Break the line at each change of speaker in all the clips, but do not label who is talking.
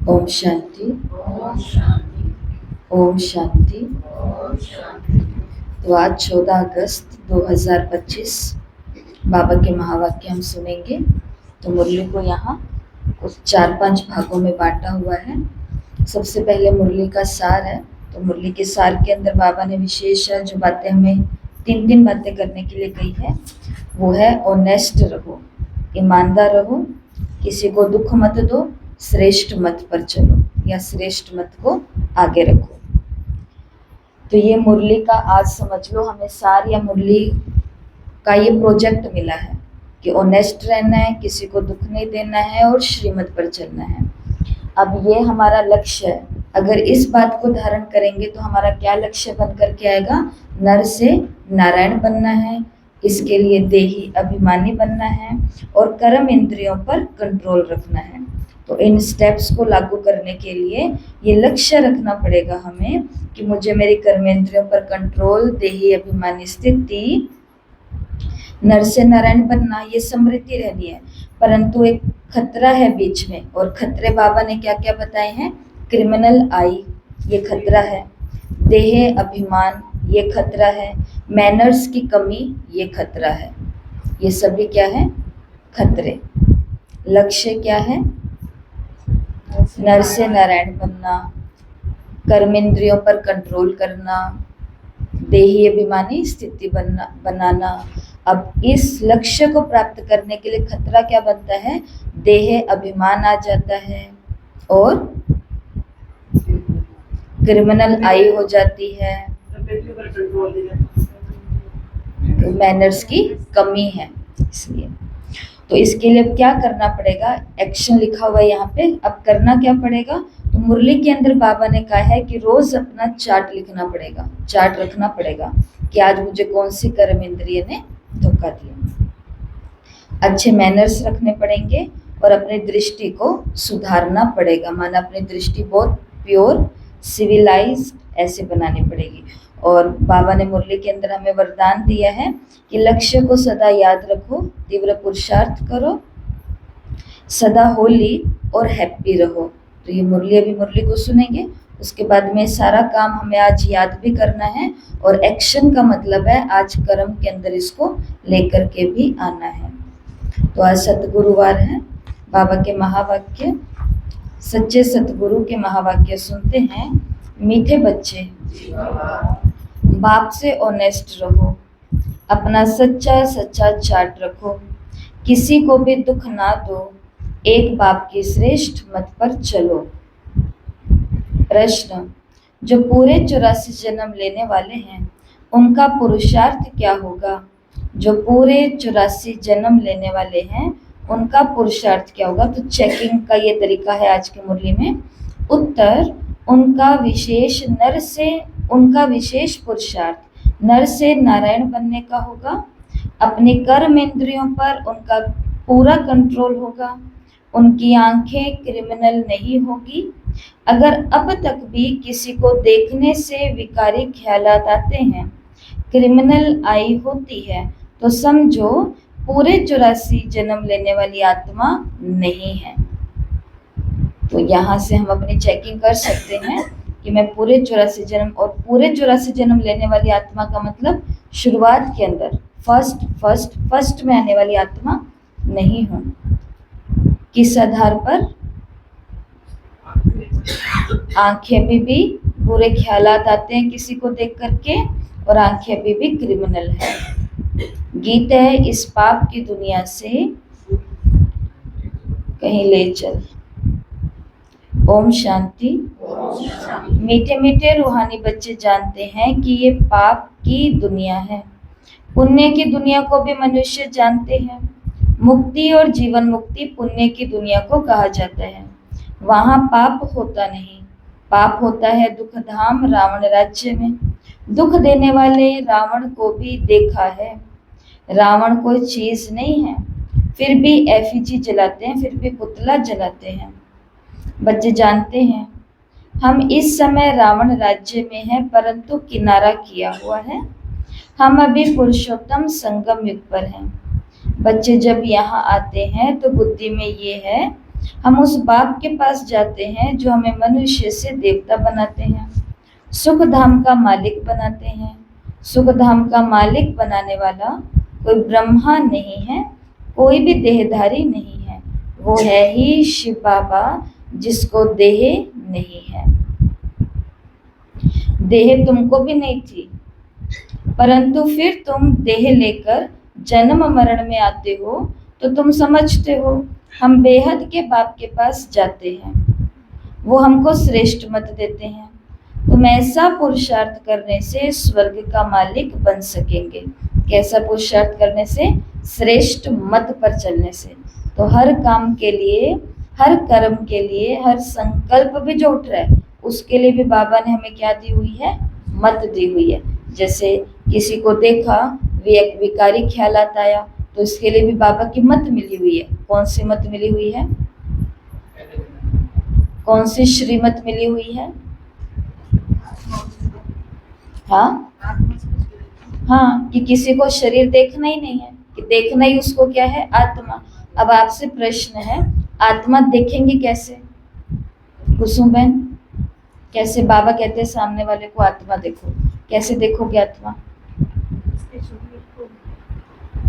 ओम शांति। ओम शांति। तो आज 14 अगस्त 2025 बाबा के महावाक्य हम सुनेंगे। तो मुरली को यहाँ कुछ 4-5 भागों में बांटा हुआ है। सबसे पहले मुरली का सार है। तो मुरली के सार के अंदर बाबा ने विशेष जो बातें हमें 3 बातें करने के लिए कही है, वो है ऑनेस्ट रहो, ईमानदार रहो, किसी को दुख मत दो, श्रेष्ठ मत पर चलो या श्रेष्ठ मत को आगे रखो। तो ये मुरली का आज समझ लो हमें सार या मुरली का ये प्रोजेक्ट मिला है कि ऑनेस्ट रहना है, किसी को दुख नहीं देना है और श्रीमत पर चलना है। अब ये हमारा लक्ष्य है। अगर इस बात को धारण करेंगे तो हमारा क्या लक्ष्य बन करके आएगा? नर से नारायण बनना है, इसके लिए देही अभिमानी बनना है और कर्म इंद्रियों पर कंट्रोल रखना है। तो इन स्टेप्स को लागू करने के लिए ये लक्ष्य रखना पड़ेगा हमें कि मुझे मेरी कर्मेंद्रियों पर कंट्रोल, देही अभिमानी स्थिति, नर से नारायण बनना, ये समृद्धि रहनी है। परंतु एक खतरा है बीच में, और खतरे बाबा ने क्या क्या बताए हैं? क्रिमिनल आई, ये खतरा है, देह अभिमान, ये खतरा है, मैनर्स की कमी, ये खतरा है। ये सभी क्या है? खतरे। लक्ष्य क्या है? नर से नारायण बनना, कर्मेंद्रियों पर कंट्रोल करना, देही अभिमानी स्थिति बनाना। अब इस लक्ष्य को प्राप्त करने के लिए खतरा क्या बनता है? देह अभिमान आ जाता है और क्रिमिनल आई हो जाती है, मैनर्स की कमी है। इसलिए तो इसके लिए क्या करना पड़ेगा? एक्शन लिखा हुआ है यहाँ पे। अब करना क्या पड़ेगा? तो मुरली के अंदर बाबा ने कहा है कि रोज अपना चार्ट लिखना पड़ेगा, चार्ट रखना पड़ेगा कि आज मुझे कौन सी कर्म इंद्रिय ने धोखा दिया। अच्छे मैनर्स रखने पड़ेंगे और अपनी दृष्टि को सुधारना पड़ेगा। माना अपनी दृष्टि बहुत प्योर, सिविलाइज ऐसे बनानी पड़ेगी। और बाबा ने मुरली के अंदर हमें वरदान दिया है कि लक्ष्य को सदा याद रखो, तीव्र पुरुषार्थ करो, सदा होली और हैप्पी रहो। तो ये मुरली, अभी मुरली को सुनेंगे, उसके बाद में सारा काम हमें आज याद भी करना है और एक्शन का मतलब है आज कर्म के अंदर इसको लेकर के भी आना है। तो आज सतगुरुवार है। बाबा के महावाक्य, सच्चे सतगुरु के महावाक्य सुनते हैं। मीठे बच्चे, बाप से ऑनेस्ट रहो, अपना सच्चा सच्चा चार्ट रखो, किसी को भी दुख ना दो, एक बाप की श्रेष्ठ मत पर चलो। प्रश्न, जो पूरे 84 जन्म लेने वाले हैं उनका पुरुषार्थ क्या होगा? जो पूरे 84 जन्म लेने वाले हैं उनका पुरुषार्थ क्या होगा? तो चेकिंग का ये तरीका है आज की मुरली में। उत्तर, उनका विशेष पुरुषार्थ नर से नारायण बनने का होगा। अपने कर्म इंद्रियों पर उनका पूरा कंट्रोल होगा। उनकी आंखें क्रिमिनल नहीं होगी। अगर अब तक भी किसी को देखने से विकारी ख्यालात आते हैं, क्रिमिनल आई होती है, तो समझो पूरे 84 जन्म लेने वाली आत्मा नहीं है। तो यहाँ से हम अपनी चेकिंग कर सकते हैं कि मैं पूरे 84 जन्म, और पूरे 84 जन्म लेने वाली आत्मा का मतलब शुरुआत के अंदर फर्स्ट में आने वाली आत्मा नहीं हूँ। किस आधार पर? आंखें भी बुरे ख्यालात आते हैं किसी को देख करके, और आंखें भी क्रिमिनल है। गीत है, इस पाप की दुनिया से कहीं ले चल। ओम शांति। मीठे मीठे रूहानी बच्चे जानते हैं कि ये पाप की दुनिया है। पुण्य की दुनिया को भी मनुष्य जानते हैं। मुक्ति और जीवन मुक्ति पुण्य की दुनिया को कहा जाता है। वहाँ पाप होता नहीं। पाप होता है दुख धाम रावण राज्य में। दुख देने वाले रावण को भी देखा है। रावण कोई चीज नहीं है, फिर भी एफिजी जलाते हैं, फिर भी पुतला जलाते हैं। बच्चे जानते हैं हम इस समय रावण राज्य में हैं, परंतु किनारा किया हुआ है। हम अभी पुरुषोत्तम संगम युग पर हैं। बच्चे जब यहाँ आते हैं तो बुद्धि में ये है हम उस बाप के पास जाते हैं जो हमें मनुष्य से देवता बनाते हैं, सुख धाम का मालिक बनाते हैं। सुख धाम का मालिक बनाने वाला कोई ब्रह्मा नहीं है, कोई भी देहधारी नहीं है, वो है ही शिव बाबा, जिसको देह नहीं है। देह तुमको भी नहीं थी, परंतु फिर तुम देह लेकर जन्म मरण में आते हो, तो तुम समझते हो हम बेहद के बाप के पास जाते हैं, वो हमको श्रेष्ठ मत देते हैं। तुम ऐसा पुरुषार्थ करने से स्वर्ग का मालिक बन सकेंगे। कैसा पुरुषार्थ करने से? श्रेष्ठ मत पर चलने से। तो हर काम के लिए, हर कर्म के लिए, हर संकल्प भी जो उठ रहा है उसके लिए भी बाबा ने हमें क्या दी हुई है? मत दी हुई है। जैसे किसी को देखा, विकारी ख्यालात आया, तो इसके लिए भी बाबा की मत मिली हुई है। कौन सी मत मिली हुई है? कौन सी श्रीमत मिली हुई है? हाँ हाँ, कि किसी को शरीर देखना ही नहीं है, कि देखना ही उसको क्या है? आत्मा। अब आपसे प्रश्न है, आत्मा देखेंगे कैसे? कुसुम बहन, कैसे? बाबा कहते हैं सामने वाले को आत्मा देखो, कैसे देखोगे आत्मा?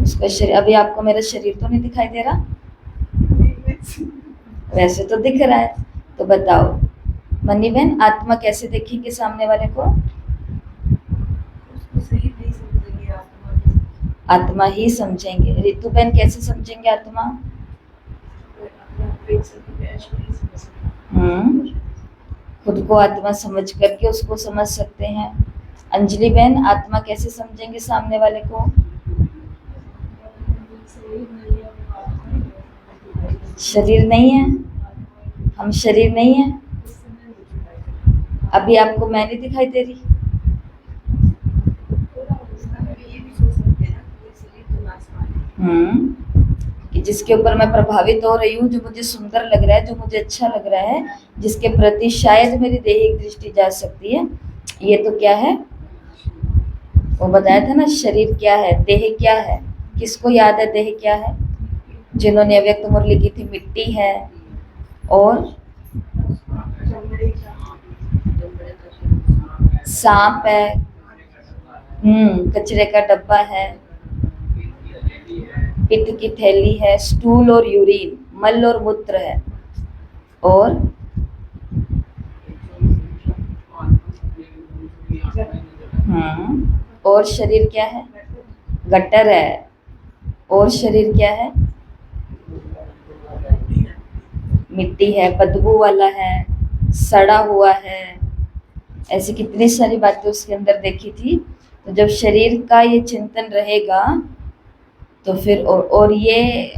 उसका शरीर, अभी आपको मेरा शरीर तो नहीं दिखाई दे रहा? वैसे तो दिख रहा है, तो बताओ मनी बहन, आत्मा कैसे देखेंगे सामने वाले को? आत्मा ही समझेंगे। रितु बहन कैसे समझेंगे आत्मा? खुद को आत्मा समझ करके उसको समझ सकते हैं। अंजलि बहन, आत्मा कैसे समझेंगे सामने वाले को? शरीर नहीं है, हम शरीर नहीं है। अभी आपको मैं नहीं दिखाई दे रही? कि जिसके ऊपर मैं प्रभावित हो रही हूँ, जो मुझे सुंदर लग रहा है, जो मुझे अच्छा लग रहा है, जिसके प्रति शायद मेरी दैहिक दृष्टि जा सकती है, ये तो क्या है? वो बताया था ना, शरीर क्या है, देह क्या है? किसको याद है देह क्या है? जिन्होंने अव्यक्त मुरली की थी, मिट्टी है और सांप है, कचरे का डब्बा है, पित्त की थैली है, स्टूल और यूरिन, मल और मूत्र है, और और शरीर क्या है? गटर है। और शरीर क्या है? मिट्टी है, बदबू वाला है, सड़ा हुआ है। ऐसी कितनी सारी बातें उसके अंदर देखी थी। तो जब शरीर का ये चिंतन रहेगा तो फिर और ये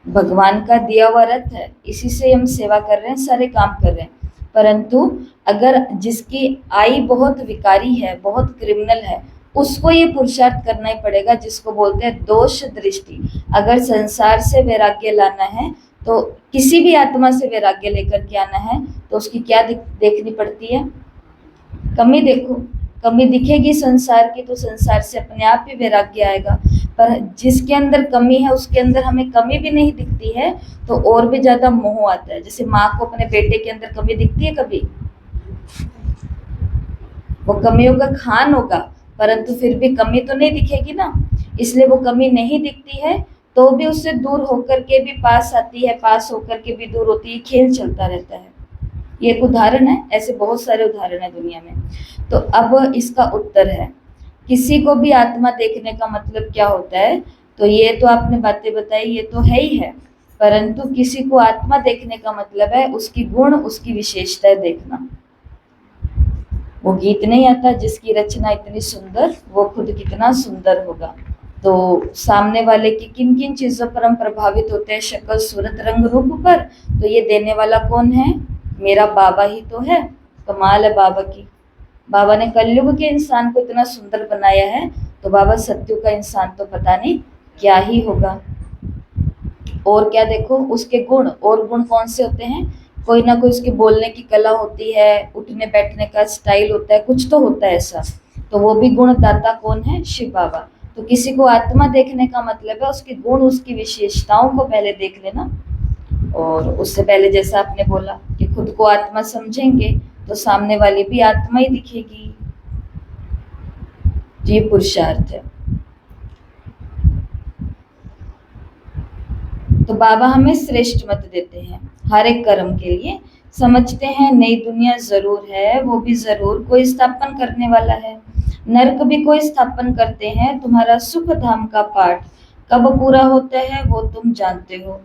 भगवान का दिया हुआ रथ है, इसी से हम सेवा कर रहे हैं, सारे काम कर रहे हैं। परंतु अगर जिसकी आई बहुत विकारी है, बहुत क्रिमिनल है, उसको ये पुरुषार्थ करना ही पड़ेगा, जिसको बोलते हैं दोष दृष्टि। अगर संसार से वैराग्य लाना है, तो किसी भी आत्मा से वैराग्य लेकर के आना है, तो उसकी क्या देखनी पड़ती है? कमी देखो। कमी दिखेगी संसार की, तो संसार से अपने आप ही वैराग्य आएगा। पर जिसके अंदर कमी है, उसके अंदर हमें कमी भी नहीं दिखती है, तो और भी ज्यादा मोह आता है। जैसे माँ को अपने बेटे के अंदर कमी दिखती है कभी? वो कमियों का खान होगा, परंतु फिर भी कमी तो नहीं दिखेगी ना। इसलिए वो कमी नहीं दिखती है, तो भी उससे दूर होकर के भी पास आती है, पास होकर के भी दूर होती है, खेल चलता रहता है। ये एक उदाहरण है, ऐसे बहुत सारे उदाहरण है दुनिया में। तो अब इसका उत्तर है, किसी को भी आत्मा देखने का मतलब क्या होता है? तो ये तो आपने बातें बताई, ये तो है ही है, परंतु किसी को आत्मा देखने का मतलब है उसकी गुण, उसकी विशेषताएं देखना। वो गीत नहीं आता, जिसकी रचना इतनी सुंदर, वो खुद कितना सुंदर होगा। तो सामने वाले की किन किन चीजों पर हम प्रभावित होते हैं? शक्ल, सूरत, रंग, रूप पर। तो ये देने वाला कौन है? मेरा बाबा ही तो है। कमाल है बाबा की। बाबा ने कलयुग के इंसान को इतना सुंदर बनाया है, तो बाबा सत्युग का इंसान तो पता नहीं क्या ही होगा। और क्या देखो, उसके गुण। और गुण कौन से होते हैं? कोई ना कोई उसकी बोलने की कला होती है, उठने बैठने का स्टाइल होता है, कुछ तो होता है ऐसा। तो वो भी गुण दाता कौन है? शिव बाबा। तो किसी को आत्मा देखने का मतलब है उसके गुण, उसकी विशेषताओं को पहले देख लेना, और उससे पहले जैसा आपने बोला कि खुद को आत्मा समझेंगे तो सामने वाली भी आत्मा ही दिखेगी। ये पुरुषार्थ है। तो बाबा हमें श्रेष्ठ मत देते हैं हर एक कर्म के लिए। समझते हैं नई दुनिया जरूर है, वो भी जरूर कोई स्थापन करने वाला है। नरक भी कोई स्थापन करते हैं। तुम्हारा सुख धाम का पाठ कब पूरा होता है वो तुम जानते हो।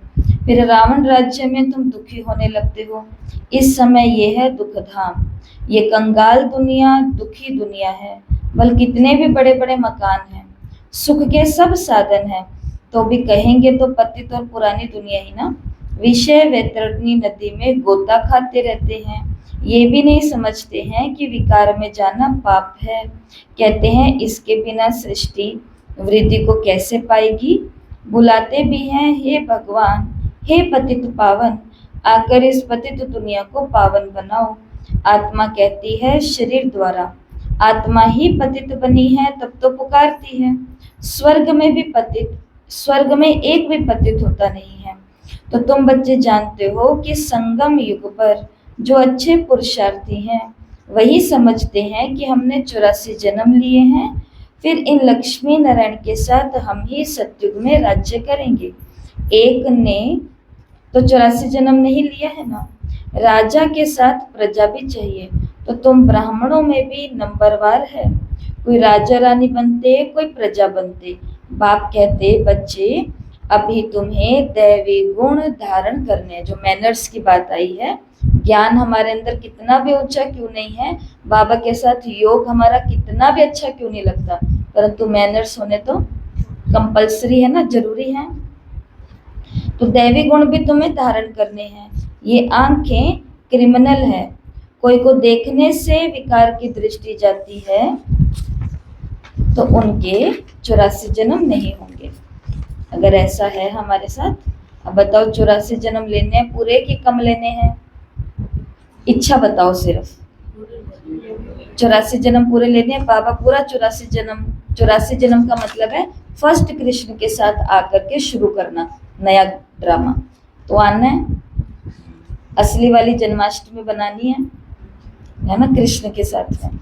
फिर रावण राज्य में तुम दुखी होने लगते हो। इस समय ये है दुख धाम। ये कंगाल दुनिया दुखी दुनिया है। बल कितने भी बड़े बड़े मकान हैं, सुख के सब साधन हैं, तो भी कहेंगे तो पतित और पुरानी दुनिया ही ना। विषय वैतरणी नदी में गोता खाते रहते हैं। ये भी नहीं समझते हैं कि विकार में जाना पाप है। कहते हैं इसके बिना सृष्टि वृद्धि को कैसे पाएगी। बुलाते भी हैं हे भगवान, हे पतित पावन, आकर इस पतित दुनिया को पावन बनाओ। आत्मा कहती है शरीर द्वारा, आत्मा ही पतित बनी है तब तो पुकारती है। स्वर्ग में भी पतित, स्वर्ग में एक भी पतित होता नहीं है। तो तुम बच्चे जानते हो कि संगम युग पर जो अच्छे पुरुषार्थी हैं वही समझते हैं कि हमने 84 जन्म लिए हैं, फिर इन लक्ष्मी नारायण के साथ हम ही सतयुग में राज्य करेंगे। एक ने तो 84 जन्म नहीं लिया है ना। राजा के साथ प्रजा भी चाहिए। तो तुम ब्राह्मणों में भी नंबरवार है। कोई राजा रानी बनते, कोई प्रजा बनते। बाप कहते बच्चे अभी तुम्हें दैवी गुण धारण करने, जो मैनर्स की बात आई है, ज्ञान हमारे अंदर कितना भी ऊंचा क्यों नहीं है, बाबा के साथ योग हमारा कितना भी अच्छा क्यों नहीं लगता, परंतु मैनर्स होने तो कंपल्सरी है ना, जरूरी है। तो दैवी गुण भी तुम्हें धारण करने हैं। ये आंखें क्रिमिनल है। कोई को देखने से विकार की दृष्टि जाती है तो उनके 84 जन्म नहीं होंगे। अगर ऐसा है हमारे साथ, अब बताओ 84 जन्म लेने हैं पूरे कि कम लेने हैं? इच्छा बताओ सिर्फ। 84 जन्म पूरे लेने हैं। बाबा पूरा 84 जन्म का मतलब है फर्स्ट कृष्ण के साथ आकर के शुरू करना नया ड्रामा। तो आना है, असली वाली जन्माष्टमी बनानी है ना, कृष्ण के साथ में।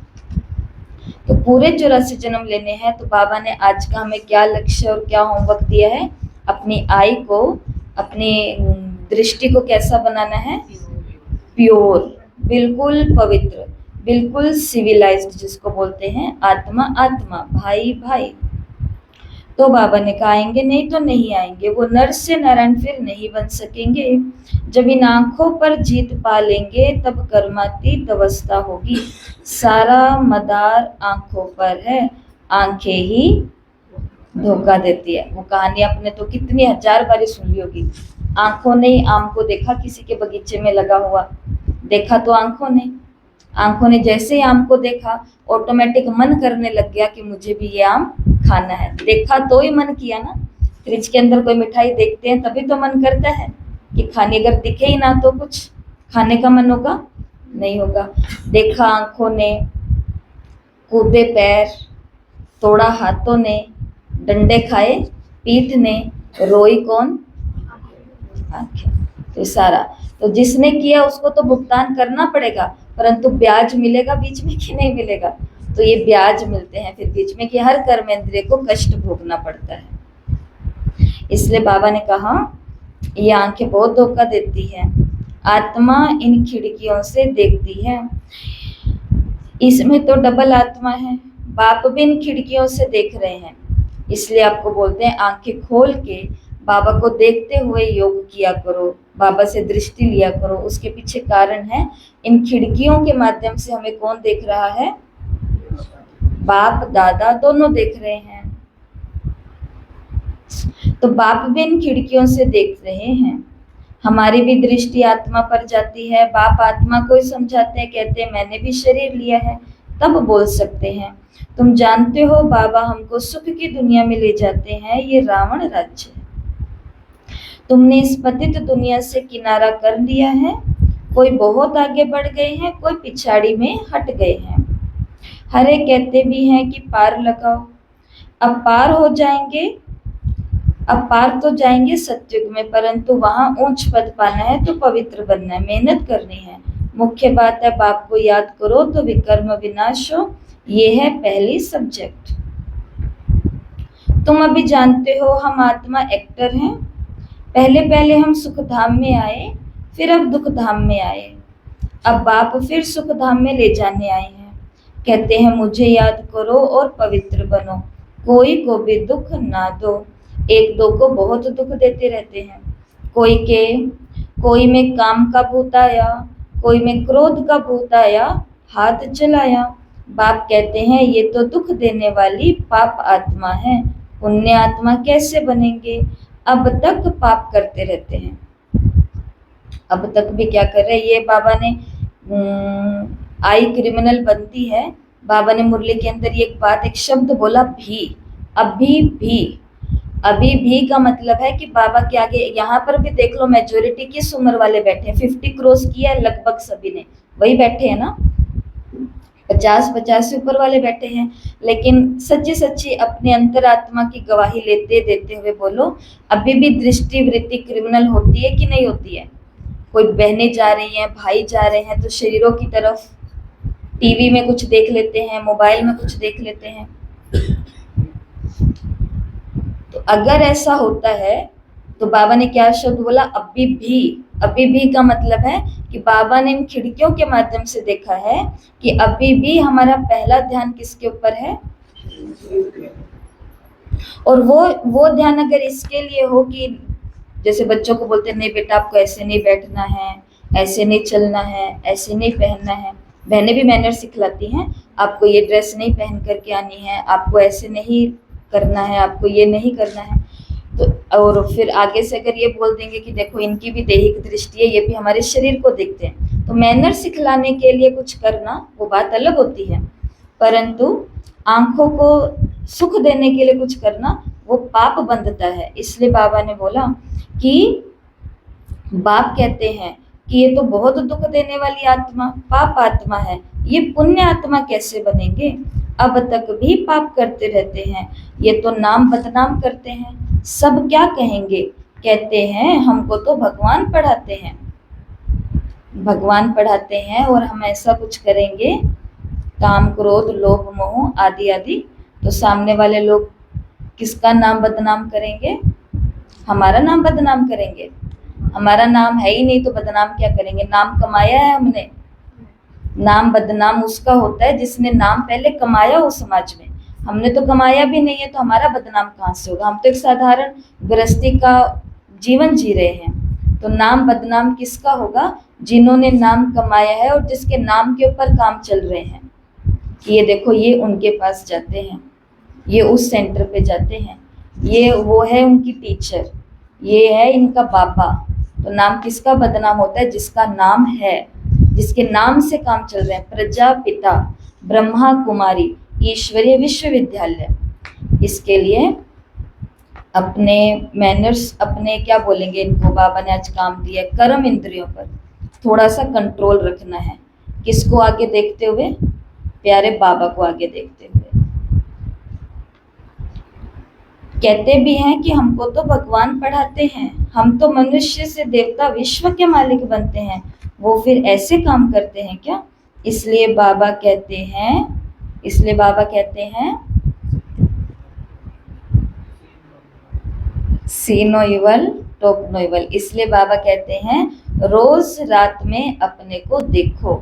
तो पूरे 84 जन्म लेने हैं। तो बाबा ने आज का हमें क्या लक्ष्य और क्या होमवर्क दिया है? अपनी आई को, अपनी दृष्टि को कैसा बनाना है? प्योर, बिल्कुल पवित्र, बिल्कुल सिविलाइज्ड, जिसको बोलते हैं आत्मा आत्मा, भाई भाई। तो बाबा ने कहा आएंगे नहीं तो नहीं आएंगे, वो नर से नारायण फिर नहीं बन सकेंगे। जब इन आंखों पर जीत पा लेंगे तब कर्मातीत अवस्था होगी। सारा मदार आंखों पर है, आंखें ही धोखा देती है। वो कहानी आपने तो कितनी 1000 बारी सुन ली होगी। आंखों ने आम को देखा किसी के बगीचे में लगा हुआ, देखा तो आंखों ने जैसे ही आम को देखा ऑटोमेटिक मन करने लग गया कि मुझे भी ये आम खाना है। देखा तो ही मन किया ना। फ्रिज के अंदर कोई मिठाई देखते हैं तभी तो मन करता है कि खाने, अगर दिखे ही ना तो कुछ खाने का मन होगा? नहीं होगा। देखा आंखों ने, कूदे पैर, तोड़ा हाथों ने, डंडे खाए पीठ ने, रोई कौन? आंखें। तो सारा तो जिसने किया उसको तो भुगतान करना पड़ेगा, परंतु ब्याज मिलेगा बीच में कि नहीं मिलेगा? तो ये ब्याज मिलते हैं फिर बीच में कि हर कर्मेंद्रिय को कष्ट भोगना पड़ता है। इसलिए बाबा ने कहा ये आंखें बहुत धोखा देती है। आत्मा इन खिड़कियों से देखती है। इसमें तो डबल आत्मा है। बाप भी इन खिड़कियों से देख रहे हैं। इसलिए आपको बोलते हैं आंखें खोल के बाबा को देखते हुए योग किया करो, बाबा से दृष्टि लिया करो। उसके पीछे कारण है, इन खिड़कियों के माध्यम से हमें कौन देख रहा है? बाप दादा दोनों देख रहे हैं। तो बाप भी इन खिड़कियों से देख रहे हैं। हमारी भी दृष्टि आत्मा पर जाती है। बाप आत्मा को ही समझाते हैं, कहते हैं मैंने भी शरीर लिया है, तब बोल सकते हैं तुम जानते हो बाबा हमको सुख की दुनिया में ले जाते हैं, ये रावण राज्य है। तुमने इस पतित दुनिया से किनारा कर लिया है। कोई बहुत आगे बढ़ गए हैं, कोई पिछाड़ी में हट गए हैं। हरे कहते भी हैं कि पार लगाओ। अब पार हो जाएंगे अब पार तो जाएंगे सत्युग में, परंतु वहां ऊंच पद पाना है तो पवित्र बनना है, मेहनत करनी है। मुख्य बात है बाप को याद करो तो विकर्म विनाश हो, ये है पहली सब्जेक्ट। तुम अभी जानते हो हम आत्मा एक्टर हैं। पहले पहले हम सुख धाम में आए, फिर अब दुख धाम में आए, अब बाप फिर सुख धाम में ले जाने आए हैं। कहते हैं मुझे याद करो और पवित्र बनो, कोई को भी दुख ना दो। एक दो को बहुत दुख देते रहते हैं, कोई में काम का भूत आया, कोई में क्रोध का भूत आया, हाथ चलाया। बाप कहते हैं ये तो दुख देने वाली पाप आत्मा है, पुण्य आत्मा कैसे बनेंगे? अब तक पाप करते रहते हैं, अब तक भी क्या कर रहे हैं ये बाबा ने आई क्रिमिनल बनती है। बाबा ने मुरली के अंदर ये एक बात, एक शब्द बोला भी, अभी भी का मतलब है कि बाबा के आगे यहाँ पर भी देख लो मेजोरिटी किस उम्र वाले बैठे हैं, 50 क्रॉस किया है लगभग सभी ने, वही बैठे हैं ना, 50 से ऊपर वाले बैठे हैं। लेकिन सच्ची अपने अंतरात्मा की गवाही देते हुए बोलो, अभी भी दृष्टि वृत्ति क्रिमिनल होती है कि नहीं होती है? कोई बहनें जा रही हैं, भाई जा रहे हैं तो शरीरों की तरफ, टीवी में कुछ देख लेते हैं, मोबाइल में कुछ देख लेते हैं। तो अगर ऐसा होता है तो बाबा ने क्या शब्द बोला, अभी भी का मतलब है कि बाबा ने इन खिड़कियों के माध्यम से देखा है कि अभी भी हमारा पहला ध्यान किसके ऊपर है, और वो ध्यान अगर इसके लिए हो कि जैसे बच्चों को बोलते हैं नहीं बेटा आपको ऐसे नहीं बैठना है, ऐसे नहीं चलना है, ऐसे नहीं पहनना है। बहनें भी मैनर सिखलाती हैं, आपको ये ड्रेस नहीं पहन करके आनी है, आपको ऐसे नहीं करना है, आपको ये नहीं करना है। तो और फिर आगे से अगर ये बोल देंगे कि देखो इनकी भी दैहिक दृष्टि है, ये भी हमारे शरीर को देखते हैं, तो मैनर सिखलाने के लिए कुछ करना वो बात अलग होती है, परंतु आंखों को सुख देने के लिए कुछ करना वो पाप बंधता है। इसलिए बाबा ने बोला कि बाप कहते हैं कि ये तो बहुत दुख देने वाली आत्मा पाप आत्मा है, ये पुण्य आत्मा कैसे बनेंगे? अब तक भी पाप करते रहते हैं, ये तो नाम बदनाम करते हैं, सब क्या कहेंगे? कहते हैं हमको तो भगवान पढ़ाते हैं, भगवान पढ़ाते हैं और हम ऐसा कुछ करेंगे काम क्रोध लोभ मोह आदि आदि, तो सामने वाले लोग किसका नाम बदनाम करेंगे? हमारा नाम बदनाम करेंगे। हमारा नाम है ही नहीं तो बदनाम क्या करेंगे? नाम कमाया है हमने, नाम बदनाम उसका होता है जिसने नाम पहले कमाया हो समाज में, हमने तो कमाया भी नहीं है तो हमारा बदनाम कहाँ से होगा? हम तो एक साधारण गृहस्थी का जीवन जी रहे हैं, तो नाम बदनाम किसका होगा? जिन्होंने नाम कमाया है और जिसके नाम के ऊपर काम चल रहे हैं कि ये देखो ये उनके पास जाते हैं, ये उस सेंटर पे जाते हैं, ये वो है उनकी टीचर, ये है इनका बाबा। तो नाम किसका बदनाम होता है? जिसका नाम है, जिसके नाम से काम चल रहे हैं, प्रजापिता ब्रह्मा कुमारी ईश्वरीय विश्वविद्यालय। इसके लिए अपने मैनर्स, अपने क्या बोलेंगे इनको, बाबा ने आज काम दिया कर्म इंद्रियों पर थोड़ा सा कंट्रोल रखना है। किसको आगे देखते हुए? प्यारे बाबा को आगे देखते हुए। कहते भी हैं कि हमको तो भगवान पढ़ाते हैं, हम तो मनुष्य से देवता विश्व के मालिक बनते हैं, वो फिर ऐसे काम करते हैं क्या? इसलिए बाबा कहते हैं see no evil top no evil. इसलिए बाबा कहते हैं रोज रात में अपने को देखो।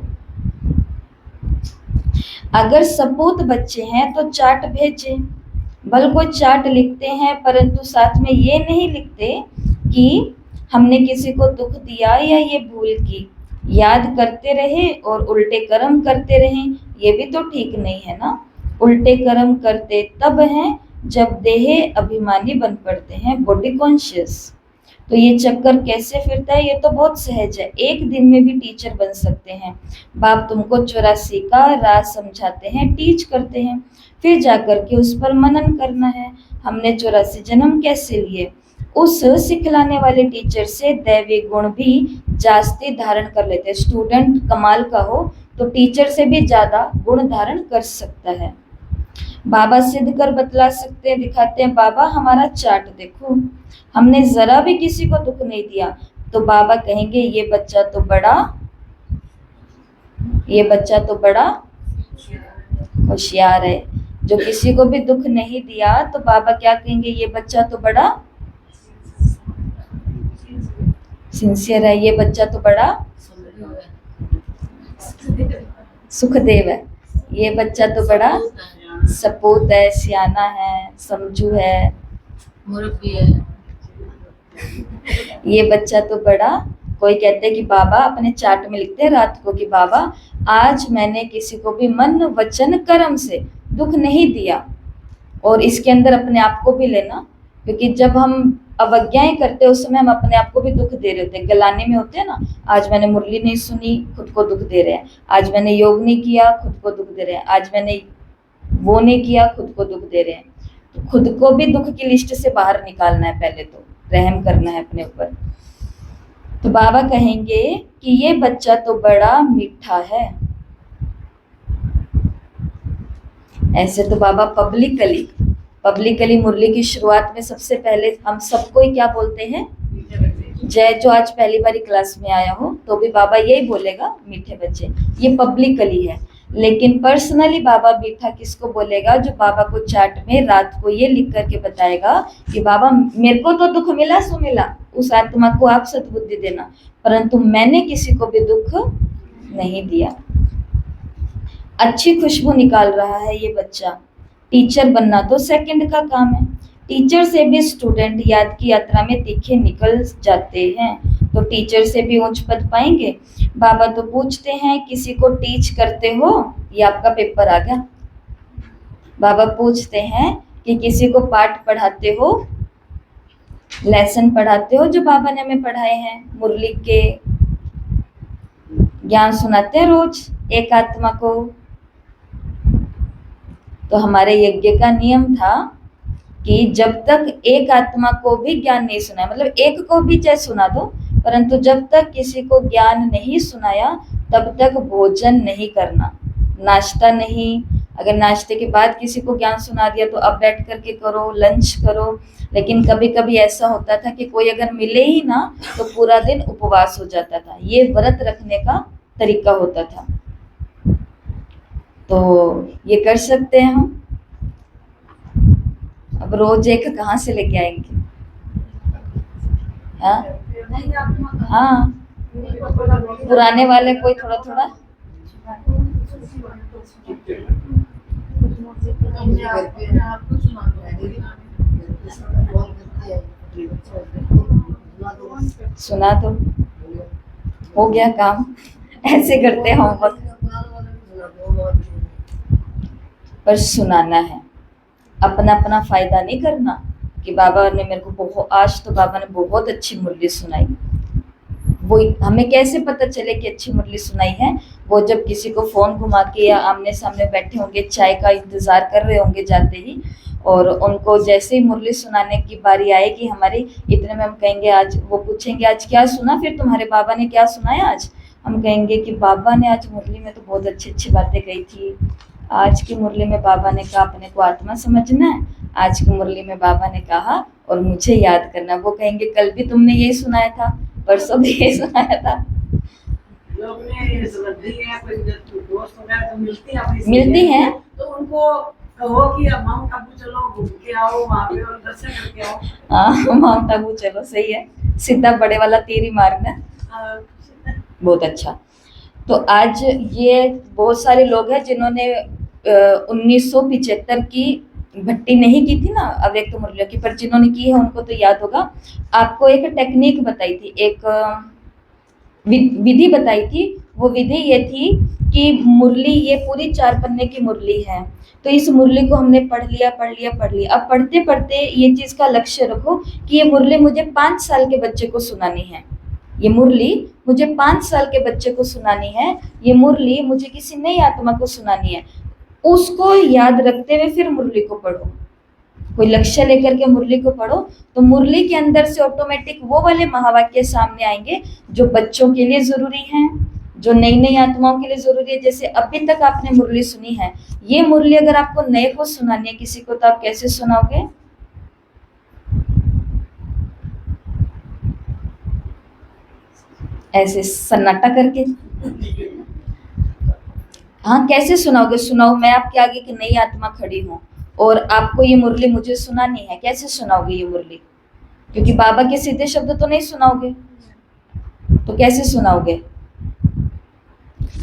अगर सपूत बच्चे हैं तो चार्ट भेजें, भले कोई चार्ट लिखते हैं परंतु साथ में ये नहीं लिखते कि हमने किसी को दुख दिया या ये भूल की, याद करते रहे और उल्टे कर्म करते रहें, ये भी तो ठीक नहीं है ना। उल्टे कर्म करते तब हैं जब देह अभिमानी बन पड़ते हैं, बॉडी कॉन्शियस। तो ये चक्कर कैसे फिरता है? ये तो बहुत सहज है, एक दिन में भी टीचर बन सकते हैं। बाप तुमको 84 का राज समझाते हैं, टीच करते हैं, फिर जाकर के उस पर मनन करना है। हमने 84 जन्म कैसे लिए? उस सिखलाने वाले टीचर से दैवी गुण भी जास्ती धारण कर लेते हैं। स्टूडेंट कमाल का हो तो टीचर से भी ज्यादा गुण धारण कर सकता है। बाबा सिद्ध कर बतला सकते हैं, दिखाते हैं, बाबा हमारा चार्ट देखो, हमने जरा भी किसी को दुख नहीं दिया। तो बाबा कहेंगे ये बच्चा तो बड़ा होशियार है। जो किसी को भी दुख नहीं दिया तो बाबा क्या कहेंगे, ये बच्चा तो बड़ा सिंसियर है, ये बच्चा तो बड़ा सुखदेव है, ये बच्चा तो बड़ा सपूत है, सियाना है, समझू है,
मुरब्बी है।
ये बच्चा तो बड़ा। कोई कहते हैं कि बाबा अपने चार्ट में लिखते हैं रात को कि बाबा आज मैंने किसी को भी मन वचन कर्म से दुख नहीं दिया। और इसके अंदर अपने आप को भी लेना, क्योंकि जब हम अवज्ञाएं करते हैं उस समय हम अपने आप को भी दुख दे रहे होते हैं, गलाने में होते हैं ना, आज मैंने मुरली नहीं सुनी, खुद को दुख दे रहे हैं, आज मैंने योग नहीं किया, खुद को दुख दे रहे हैं, आज मैंने वो नहीं किया, खुद को दुख दे रहे हैं। तो खुद को भी दुख की लिस्ट से बाहर निकालना है, पहले तो रहम करना है अपने ऊपर। तो बाबा कहेंगे कि ये बच्चा तो बड़ा मीठा है। ऐसे तो बाबा पब्लिकली मुरली की शुरुआत में सबसे पहले हम सबको ही क्या बोलते हैं, जय। जो आज पहली बारी क्लास में आया हो तो भी बाबा यही बोलेगा, मीठे बच्चे, ये पब्लिकली है। लेकिन पर्सनली बाबा मीठा किसको बोलेगा, जो बाबा को चार्ट में रात को ये लिख करके बताएगा कि बाबा मेरे को तो दुख मिला सो मिला, उस आत्मा को आप सद्बुद्धि देना, परंतु मैंने किसी को भी दुख नहीं दिया। अच्छी खुशबू निकाल रहा है ये बच्चा। टीचर बनना तो सेकंड का काम है। टीचर से भी स्टूडेंट याद की यात्रा में तीखे निकल जाते हैं, तो टीचर से भी उच्च पद पाएंगे। बाबा तो पूछते हैं किसी को टीच करते हो, ये आपका पेपर आ गया। बाबा पूछते हैं कि किसी को पाठ पढ़ाते हो, लेसन पढ़ाते हो, जो बाबा ने हमें पढ़ाए हैं, मुरली के ज्ञान सुनाते हैं रोज एक आत्मा को। तो हमारे यज्ञ का नियम था कि जब तक एक आत्मा को भी ज्ञान नहीं सुनाया, मतलब एक को भी चाहे सुना दो, परंतु जब तक किसी को ज्ञान नहीं सुनाया तब तक भोजन नहीं करना, नाश्ता नहीं। अगर नाश्ते के बाद किसी को ज्ञान सुना दिया तो अब बैठ करके करो, लंच करो। लेकिन कभी कभी ऐसा होता था कि कोई अगर मिले ही ना तो पूरा दिन उपवास हो जाता था। ये व्रत रखने का तरीका होता था। तो ये कर सकते हैं हम। अब रोज एक कहाँ से लेके आएंगे? हाँ, पुराने वाले कोई थोड़ा थोड़ा सुना दो, हो गया काम। ऐसे करते हैं होमवर्क, पर सुनाना है, अपना अपना फायदा नहीं करना कि बाबा ने मेरे को आज तो बाबा ने बहुत अच्छी मुरली सुनाई। वो हमें कैसे पता चले कि अच्छी मुरली सुनाई है? वो जब किसी को फोन घुमा के या आमने सामने बैठे होंगे, चाय का इंतजार कर रहे होंगे जाते ही, और उनको जैसे ही मुरली सुनाने की बारी आएगी हमारी, इतने में हम कहेंगे आज, वो पूछेंगे आज क्या सुना, फिर तुम्हारे बाबा ने क्या सुनाया आज? हम कहेंगे कि बाबा ने आज मुरली में तो बहुत अच्छी अच्छी बातें कही थी। आज की मुरली में बाबा ने कहा अपने को आत्मा समझना है, आज की मुरली में बाबा ने कहा और मुझे याद करना। वो कहेंगे कल भी तुमने यही सुनाया था, परसों भी यही सुनाया था। मिलती हैं
तो उनको कहो कि अब माउंट आबू चलो, घूम के आओ वहाँ पे और दर्शन करके आओ।
हाँ, माउंट आबू चलो, सही है, सीधा बड़े वाला तीर ही मारना। बहुत अच्छा। तो आज ये बहुत सारे लोग हैं जिन्होंने 1975 की भट्टी नहीं की थी ना अव्यक्त मुरलियों की, पर जिन्होंने की है उनको तो याद होगा। आपको एक टेक्निक बताई थी, एक विधि बताई थी। वो विधि ये थी कि मुरली, ये पूरी 4 पन्ने की मुरली है, तो इस मुरली को हमने पढ़ लिया। अब पढ़ते पढ़ते ये चीज़ का लक्ष्य रखो कि ये मुरली मुझे 5 साल के बच्चे को सुनानी है, ये मुरली मुझे 5 साल के बच्चे को सुनानी है, ये मुरली मुझे किसी नई आत्मा को सुनानी है। उसको याद रखते हुए फिर मुरली को पढ़ो, कोई लक्ष्य लेकर के मुरली को पढ़ो, तो मुरली के अंदर से ऑटोमेटिक वो वाले महावाक्य सामने आएंगे जो बच्चों के लिए जरूरी हैं, जो नई नई आत्माओं के लिए जरूरी है। जैसे अभी तक आपने मुरली सुनी है, ये मुरली अगर आपको नए को सुनानी है किसी को, तो आप कैसे सुनाओगे? ऐसे सन्नाटा करके? हाँ, कैसे सुनाओगे? सुनाओ, मैं आपके आगे की नई आत्मा खड़ी हूँ और आपको ये मुरली मुझे सुनानी है, कैसे सुनाओगे ये मुरली? क्योंकि बाबा के सीधे शब्द तो नहीं सुनाओगे, तो कैसे सुनाओगे?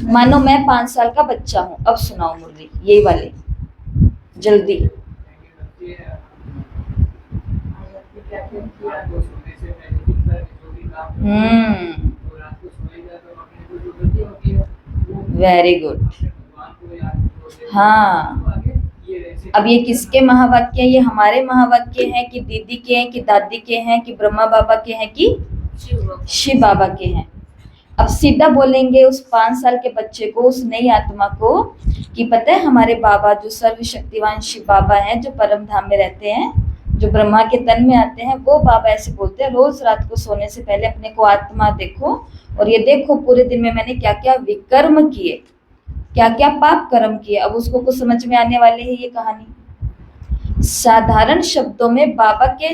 मानो मैं 5 साल का बच्चा हूँ, अब सुनाओ मुरली, यही वाली, जल्दी। Very good. हाँ, अब ये किसके महावाक्य हैं? ये हमारे महावाक्य हैं कि दीदी के हैं कि दादी के हैं कि ब्रह्मा बाबा के हैं कि शिव बाबा के हैं? अब सीधा बोलेंगे उस 5 साल के बच्चे को, उस नई आत्मा को, कि पता है हमारे बाबा जो सर्वशक्तिवान शिव बाबा हैं, जो परम धाम में रहते हैं, जो ब्रह्मा के तन में आते हैं, वो बाबा ऐसे बोलते हैं, रोज रात को सोने से पहले अपने को आत्मा देखो और ये देखो पूरे दिन में मैंने क्या क्या विकर्म किए, क्या क्या पाप कर्म किए। अब उसको कुछ समझ में आने वाली है ये कहानी। साधारण शब्दों में बाबा के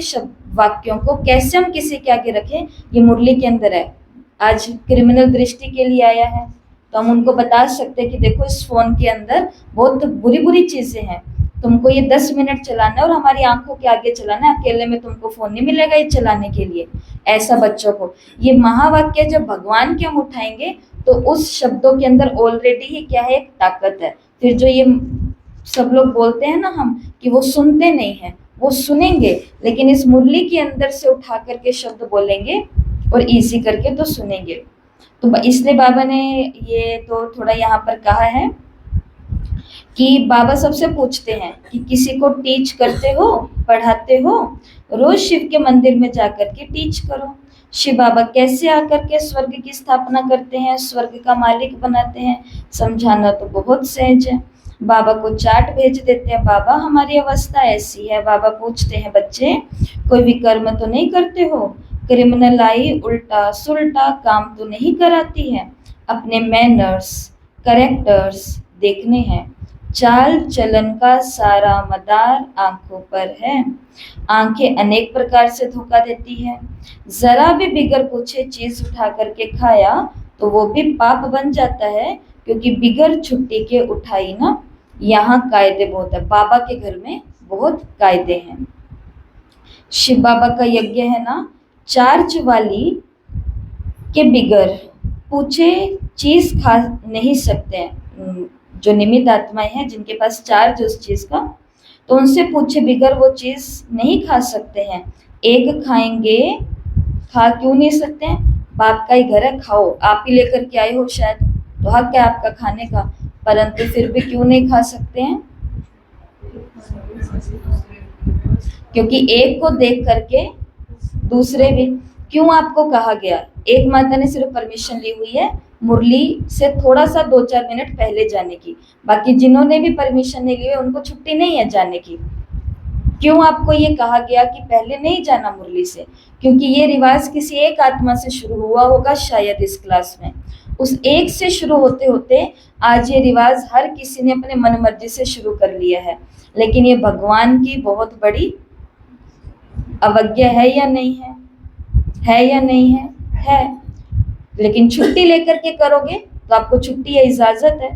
वाक्यों को कैसे हम किसी के आगे रखें, ये मुरली के अंदर है। आज क्रिमिनल दृष्टि के लिए आया है, तो हम उनको बता सकते हैं कि देखो इस फोन के अंदर बहुत बुरी बुरी चीजें हैं, तुमको ये 10 मिनट चलाना है और हमारी आंखों के आगे चलाना है, अकेले में तुमको फोन नहीं मिलेगा ये चलाने के लिए। ऐसा बच्चों को ये महावाक्य जब भगवान के हम उठाएंगे, तो उस शब्दों के अंदर ऑलरेडी ही क्या है, एक ताकत है। फिर जो ये सब लोग बोलते हैं ना हम कि वो सुनते नहीं है, वो सुनेंगे, लेकिन इस मुरली के अंदर से उठा करके शब्द बोलेंगे और इजी करके तो सुनेंगे। तो इसलिए बाबा ने ये तो थोड़ा यहाँ पर कहा है कि बाबा सबसे पूछते हैं कि किसी को टीच करते हो, पढ़ाते हो, रोज शिव के मंदिर में जाकर के टीच करो। शिव बाबा कैसे आकर के स्वर्ग की स्थापना करते हैं, स्वर्ग का मालिक बनाते हैं, समझाना तो बहुत सहज है। बाबा को चार्ट भेज देते हैं, बाबा हमारी अवस्था ऐसी है। बाबा पूछते हैं बच्चे कोई विकर्म तो नहीं करते हो, क्रिमिनल आई उल्टा सुल्टा काम तो नहीं कराती है, अपने मैनर्स करेक्टर्स देखने हैं, चाल चलन का सारा मदार आंखों पर है। आंखें अनेक प्रकार से धोखा देती है, जरा भी बिगर पूछे चीज उठा करके खाया तो वो भी पाप बन जाता है, क्योंकि बिगर छुट्टी के उठाई ना, यहाँ कायदे बहुत है। बाबा के घर में बहुत कायदे हैं। शिव बाबा का यज्ञ है ना, चार्ज वाली के बिगर पूछे चीज खा नहीं सकते हैं। जो निमित्त आत्माएं हैं जिनके पास चार्ज उस चीज का, तो उनसे पूछे बिगर वो चीज नहीं खा सकते हैं। एक खाएंगे, खा क्यों नहीं सकते हैं? बाप का ही घर है, खाओ, आप ही लेकर के आए हो शायद, तो हक है आपका खाने का, परंतु फिर भी क्यों नहीं खा सकते हैं? क्योंकि एक को देख करके दूसरे भी। क्यों आपको कहा गया? एक माता ने सिर्फ परमिशन ली हुई है मुरली से थोड़ा सा 2-4 मिनट पहले जाने की, बाकी जिन्होंने भी परमिशन नहीं ली है उनको छुट्टी नहीं है जाने की। क्यों आपको ये कहा गया कि पहले नहीं जाना मुरली से? क्योंकि ये रिवाज किसी एक आत्मा से शुरू हुआ होगा शायद इस क्लास में, उस एक से शुरू होते होते आज ये रिवाज हर किसी ने अपने मन मर्जी से शुरू कर लिया है। लेकिन ये भगवान की बहुत बड़ी अवज्ञा है या नहीं है? है या नहीं है? है। लेकिन छुट्टी लेकर के करोगे तो आपको छुट्टी या इजाजत है,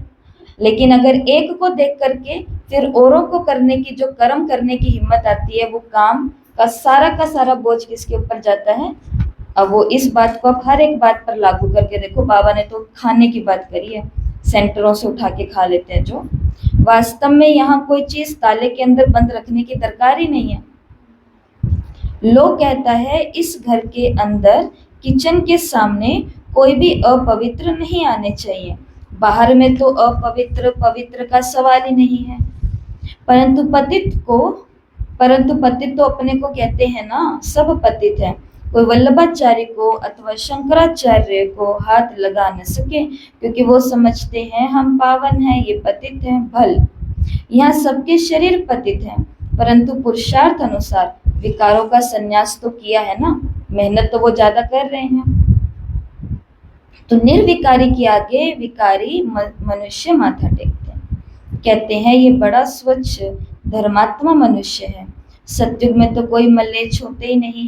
लेकिन अगर एक को देख करके फिर औरों को करने की, जो कर्म करने की हिम्मत आती है, वो काम का सारा बोझ किसके ऊपर जाता है? अब वो इस बात को आप हर एक बात पर लागू करके देखो। बाबा ने तो खाने की बात करी है, सेंटरों से उठा के खा लेते हैं जो, वास्तव में यहाँ कोई चीज ताले के अंदर बंद रखने की दरकार ही नहीं है। लोग कहता है इस घर के अंदर किचन के सामने कोई भी अपवित्र नहीं आने चाहिए, बाहर में तो अपवित्र पवित्र का सवाल ही नहीं है। परंतु पतित तो अपने को कहते हैं ना, सब पतित है। कोई वल्लभाचार्य को अथवा शंकराचार्य को हाथ लगा न सके, क्योंकि वो समझते हैं हम पावन हैं, ये पतित हैं। भल यहाँ सबके शरीर पतित हैं, परंतु पुरुषार्थ अनुसार विकारों का संन्यास तो किया है ना, मेहनत तो वो ज्यादा कर रहे हैं। तो निर्विकारी के आगे विकारी मनुष्य माथा टेकते हैं। कहते हैं ये बड़ा स्वच्छ धर्मात्मा मनुष्य है। सतयुग में तो कोई मलेच्छ होते ही नहीं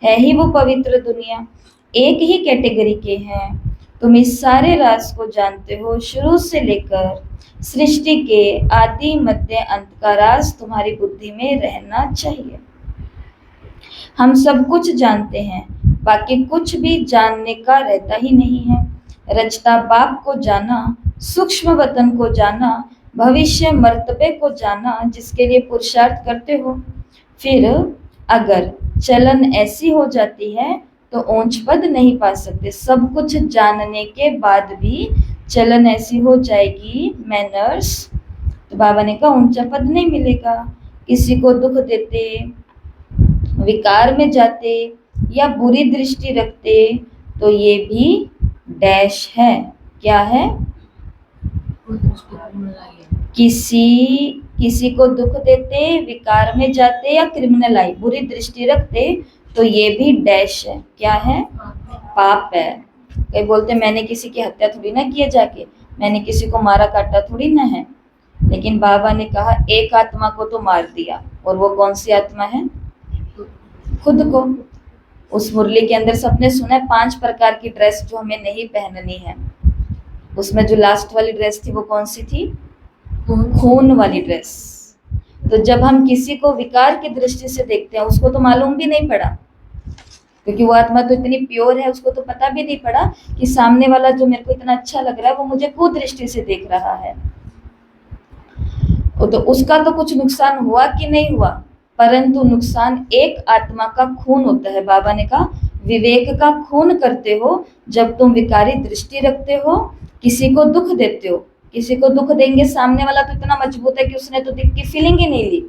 है ही वो पवित्र दुनिया। एक ही कैटेगरी के हैं। तुम इस सारे राज को जानते हो, शुरू से लेकर सृष्टि के आदि मध्य अंत का राज तुम्हारी बुद्धि में रहना चाहिए। हम सब कुछ जानते हैं, बाकी कुछ भी जानने का रहता ही नहीं है। रचता बाप को जाना, सूक्ष्म वतन को जाना, भविष्य मर्तबे को जाना, जिसके लिए पुरुषार्थ करते हो। फिर अगर चलन ऐसी हो जाती है तो ऊंच पद नहीं पा सकते। सब कुछ जानने के बाद भी चलन ऐसी हो जाएगी, मैनर्स, तो बाबा ने कहा ऊंचा पद नहीं मिलेगा। किसी को दुख देते, विकार में जाते या बुरी दृष्टि रखते तो ये भी डैश है। क्या है? किसी को दुख देते, विकार में जाते या क्रिमिनल बुरी दृष्टि रखते तो ये भी डैश है। क्या है? पाप है। कई बोलते मैंने किसी की हत्या थोड़ी ना किया जाके, मैंने किसी को मारा काटा थोड़ी ना है। लेकिन बाबा ने कहा एक आत्मा को तो मार दिया, और वो कौन सी आत्मा है? खुद को। उस मुरली के अंदर सबने सुना है 5 प्रकार की ड्रेस जो हमें नहीं पहननी है। उसमें जो लास्ट वाली ड्रेस थी वो कौन सी थी? खून वाली ड्रेस। तो जब हम किसी को विकार की दृष्टि से देखते हैं, उसको तो मालूम भी नहीं पड़ा, क्योंकि वो आत्मा तो इतनी प्योर है, उसको तो पता भी नहीं पड़ा कि सामने वाला जो मेरे को इतना अच्छा लग रहा है वो मुझे कुदृष्टि से देख रहा है। तो उसका तो कुछ नुकसान हुआ कि नहीं हुआ, परंतु नुकसान एक आत्मा का खून होता है। बाबा ने कहा विवेक का खून करते हो जब तुम विकारी दृष्टि रखते हो, किसी को दुख देते हो। किसी को दुख देंगे, सामने वाला तो इतना मजबूत है कि उसने तो दुख की फीलिंग ही नहीं ली,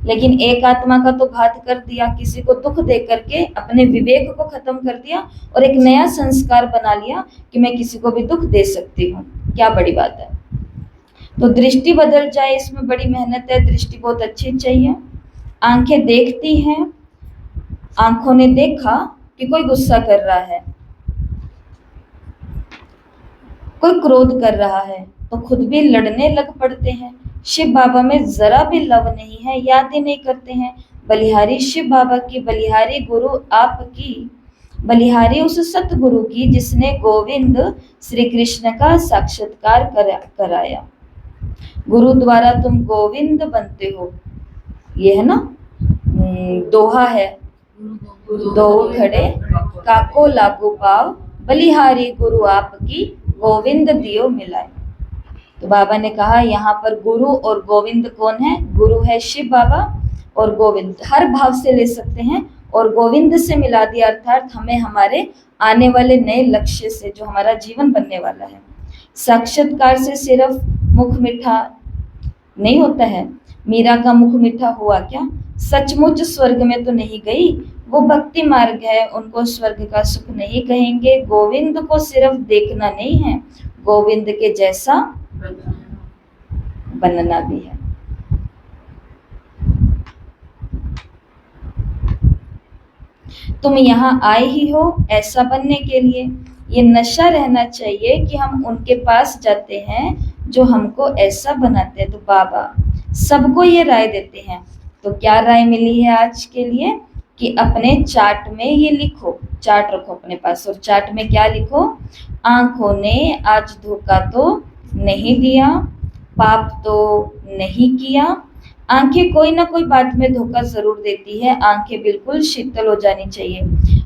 लेकिन एक आत्मा का तो घात कर दिया, किसी को दुख दे करके अपने विवेक को खत्म कर दिया और एक नया संस्कार बना लिया कि मैं किसी को भी दुख दे सकती हूँ। क्या बड़ी बात है। तो दृष्टि बदल जाए, इसमें बड़ी मेहनत है। दृष्टि बहुत अच्छी चाहिए। आंखें देखती हैं, आंखों ने देखा कि कोई गुस्सा कर रहा है, कोई क्रोध कर रहा है, तो खुद भी लड़ने लग पड़ते हैं। शिव बाबा में जरा भी लव नहीं है, याद ही नहीं करते हैं। बलिहारी शिव बाबा की, बलिहारी गुरु आपकी, बलिहारी उस सतगुरु की जिसने गोविंद श्री कृष्ण का साक्षात्कार कराया। गुरु द्वारा तुम गोविंद बनते हो। ये है ना, दोहा है, दो खड़े काको लागू पाव, बलिहारी गुरु आपकी, गोविंद दियो मिलाए। तो बाबा ने कहा यहाँ पर गुरु और गोविंद कौन है? गुरु है शिव बाबा और गोविंद हर भाव से ले सकते हैं, और गोविंद से मिला दिया, अर्थात हमें हमारे आने वाले नए लक्ष्य से, जो हमारा जीवन बनने वाला है। साक्षात्कार से सिर्फ मुख मीठा नहीं होता है। मीरा का मुख मीठा हुआ क्या? सचमुच स्वर्ग में तो नहीं गई, वो भक्ति मार्ग है, उनको स्वर्ग का सुख नहीं कहेंगे। गोविंद को सिर्फ देखना नहीं है, गोविंद के जैसा बनना भी है। तुम यहाँ आए ही हो ऐसा बनने के लिए। ये नशा रहना चाहिए कि हम उनके पास जाते हैं जो हमको ऐसा बनाते हैं। तो बाबा सबको ये राय देते हैं। तो क्या राय मिली है आज के लिए? कि अपने चार्ट में ये लिखो, चार्ट रखो अपने पास, और चार्ट में क्या लिखो? आंखों ने आज धोखा तो नहीं दिया, पाप तो नहीं किया। आंखें कोई ना कोई बात में धोखा जरूर देती है, आंखें बिल्कुल शीतल हो जानी चाहिए।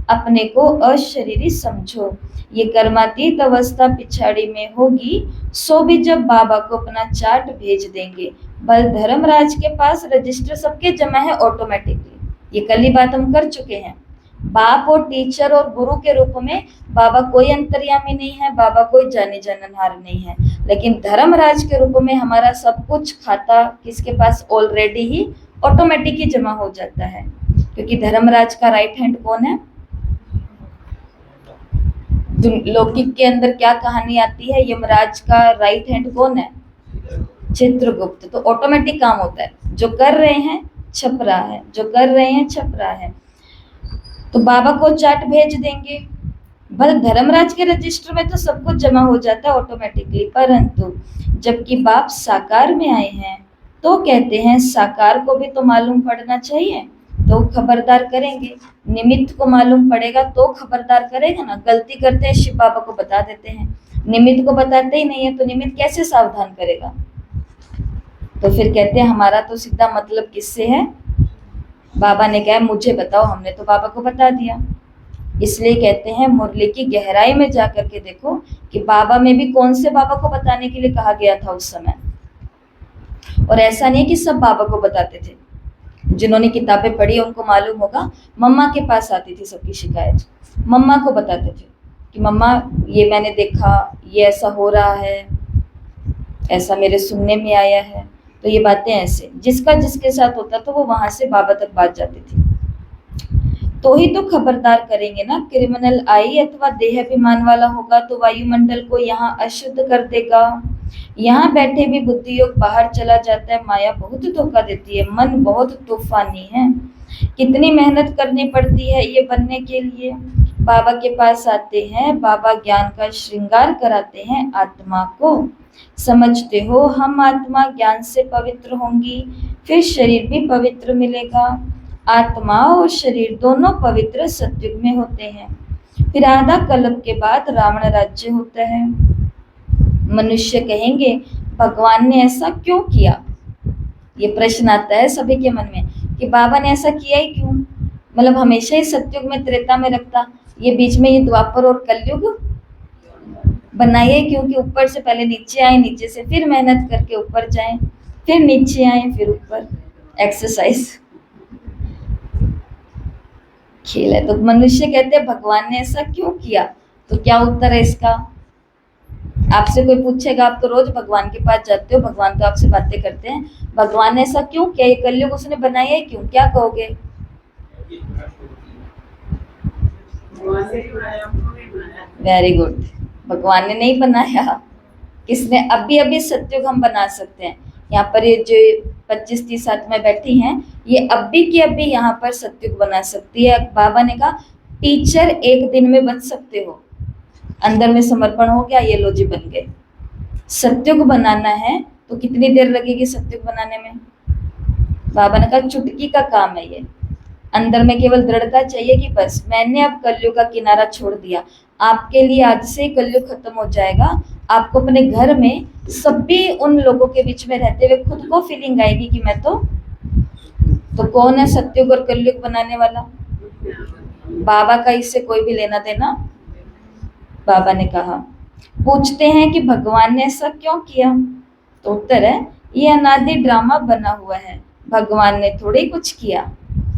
अपने को अशरीरी समझो, ये कर्मातीत अवस्था पिछाड़ी में होगी, सो भी जब बाबा को अपना चार्ट भेज देंगे। बल धर्मराज के पास रजिस्टर सबके जमा है ऑटोमेटिकली, ये कल ही बात हम कर चुके हैं। बाप और टीचर और गुरु के रूप में बाबा कोई अंतर्यामी नहीं है, बाबा कोई जाने जाननहार नहीं है, लेकिन धर्मराज के रूप में हमारा सब कुछ खाता किसके पास ऑलरेडी ही ऑटोमेटिक ही जमा हो जाता है। क्योंकि धर्मराज का राइट हैंड कौन है? लौकिक के अंदर क्या कहानी आती है? यमराज का राइट हैंड कौन है? चित्रगुप्त। तो ऑटोमेटिक काम होता है, जो कर रहे हैं छप रहा है, जो कर रहे हैं छप रहा है। तो बाबा को चार्ट भेज देंगे, भले धर्मराज के रजिस्टर में तो सब कुछ जमा हो जाता है ऑटोमेटिकली, परंतु जबकि बाप साकार में आए हैं तो कहते हैं साकार को भी तो मालूम पड़ना चाहिए, तो खबरदार करेंगे। निमित्त को मालूम पड़ेगा तो खबरदार करेगा ना। गलती करते हैं शिव बाबा को बता देते हैं, निमित्त को बताते ही नहीं है तो निमित्त कैसे सावधान करेगा। तो फिर कहते हैं हमारा तो सीधा मतलब किससे है, बाबा ने कहा मुझे बताओ, हमने तो बाबा को बता दिया। इसलिए कहते हैं मुरली की गहराई में जाकर के देखो कि बाबा में भी कौन से बाबा को बताने के लिए कहा गया था उस समय। और ऐसा नहीं कि सब बाबा को बताते थे, जिन्होंने किताबें पढ़ी उनको मालूम होगा। मम्मा के पास आती थी सबकी शिकायत, मम्मा को बताते थे कि मम्मा ये मैंने देखा, ये ऐसा हो रहा है, ऐसा मेरे सुनने में आया है। तो ये बातें ऐसे जिसका जिसके साथ होता तो वो वहां से बाबा तक बात जाती थी। तो ही तो खबरदार करेंगे ना। क्रिमिनल आई अथवा देहाभिमान वाला होगा तो वायुमंडल को यहाँ अशुद्ध कर देगा। यहाँ बैठे भी बुद्धि योग बाहर चला जाता है। माया बहुत धोखा देती है, मन बहुत तूफानी है। कितनी मेहनत करनी पड़ती है ये बनने के लिए। बाबा के पास आते हैं, बाबा ज्ञान का श्रृंगार कराते हैं आत्मा को। समझते हो हम आत्मा ज्ञान से पवित्र होंगी, फिर शरीर भी पवित्र मिलेगा। आत्मा और शरीर दोनों पवित्र सत्युग में होते हैं। फिर आधा कल्प के बाद रावण राज्य होता है। मनुष्य कहेंगे भगवान ने ऐसा क्यों किया। ये प्रश्न आता है सभी के मन में कि बाबा ने ऐसा किया ही क्यों। मतलब हमेशा ही सत्युग में त्रेता में रखता, ये बीच में ये द्वापर और कलयुग बनाइए क्योंकि ऊपर से पहले नीचे आए, नीचे से फिर मेहनत करके ऊपर जाएं, फिर नीचे आए, फिर ऊपर। एक्सरसाइज खेल है। तो मनुष्य कहते हैं भगवान ने ऐसा क्यों किया। तो क्या उत्तर है इसका। आपसे कोई पूछेगा, आप तो रोज भगवान के पास जाते हो, भगवान तो आपसे बातें करते हैं, भगवान ने ऐसा क्यों किया, ये कलयुग उसने बनाया है क्यों, क्या कहोगे। वेरी गुड, भगवान ने नहीं बनाया, किसने। अभी अभी सत्युग हम बना सकते हैं। यहाँ पर ये जो 25-30 आत्माएं बैठी हैं, ये अभी की अभी यहाँ पर सत्युग बना सकती है। बाबा ने कहा टीचर एक दिन में बन सकते हो, अंदर में समर्पण हो गया, ये लो जी बन गए। सत्युग बनाना है तो कितनी देर लगेगी सत्युग बनाने में। बाबा ने कहा चुटकी का काम है ये। अंदर में केवल दृढ़ता चाहिए कि बस मैंने अब कलयुग का किनारा छोड़ दिया। आपके लिए आज से ही कलयुग खत्म हो जाएगा। आपको अपने घर में सभी उन लोगों के बीच में रहते हुए खुद को फीलिंग आएगी कि मैं तो कौन है सत्युग और कलयुग बनाने वाला। बाबा का इससे कोई भी लेना देना। बाबा ने कहा, पूछते हैं कि भगवान ने ऐसा क्यों किया। तो उत्तर है ये अनादि ड्रामा बना हुआ है, भगवान ने थोड़ी कुछ किया।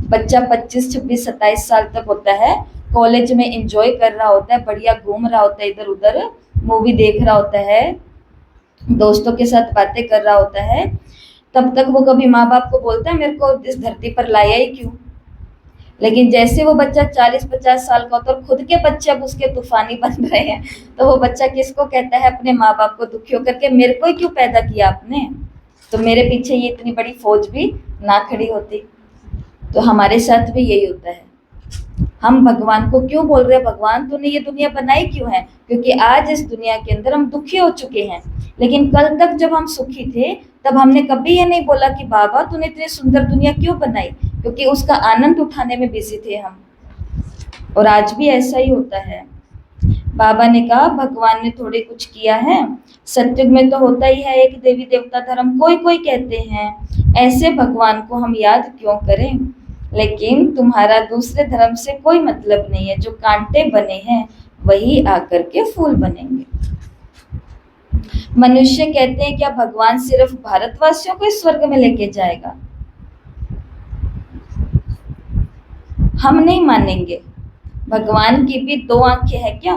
बच्चा 25, 26, 27 साल तक होता है, कॉलेज में एंजॉय कर रहा होता है, बढ़िया घूम रहा होता है, इधर उधर मूवी देख रहा होता है, दोस्तों के साथ बातें कर रहा होता है। तब तक वो कभी माँ बाप को बोलता है मेरे को इस धरती पर लाया ही क्यों। लेकिन जैसे वो बच्चा 40-50 साल का होता है और खुद के बच्चे अब उसके तूफानी बन रहे हैं, तो वो बच्चा किसको कहता है, अपने माँ बाप को दुखी होकर के, मेरे को ही क्यों पैदा किया आपने, तो मेरे पीछे ये इतनी बड़ी फौज भी ना खड़ी होती। तो हमारे साथ भी यही होता है। हम भगवान को क्यों बोल रहे हैं, भगवान तूने ये दुनिया बनाई क्यों है, क्योंकि आज इस दुनिया के अंदर हम दुखी हो चुके हैं। लेकिन कल तक जब हम सुखी थे तब हमने कभी ये नहीं बोला कि बाबा तूने इतनी सुंदर दुनिया क्यों बनाई, क्योंकि उसका आनंद उठाने में बिजी थे हम। और आज भी ऐसा ही होता है। बाबा ने कहा भगवान ने थोड़ी कुछ किया है, सत्युग में तो होता ही है एक देवी देवता धर्म। कोई कोई कहते हैं ऐसे भगवान को हम याद क्यों करें, लेकिन तुम्हारा दूसरे धर्म से कोई मतलब नहीं है। जो कांटे बने हैं वही आकर के फूल बनेंगे। मनुष्य कहते हैं क्या भगवान सिर्फ भारतवासियों को इस स्वर्ग में लेके जाएगा। हम नहीं मानेंगे। भगवान की भी 2 आंखें हैं क्या,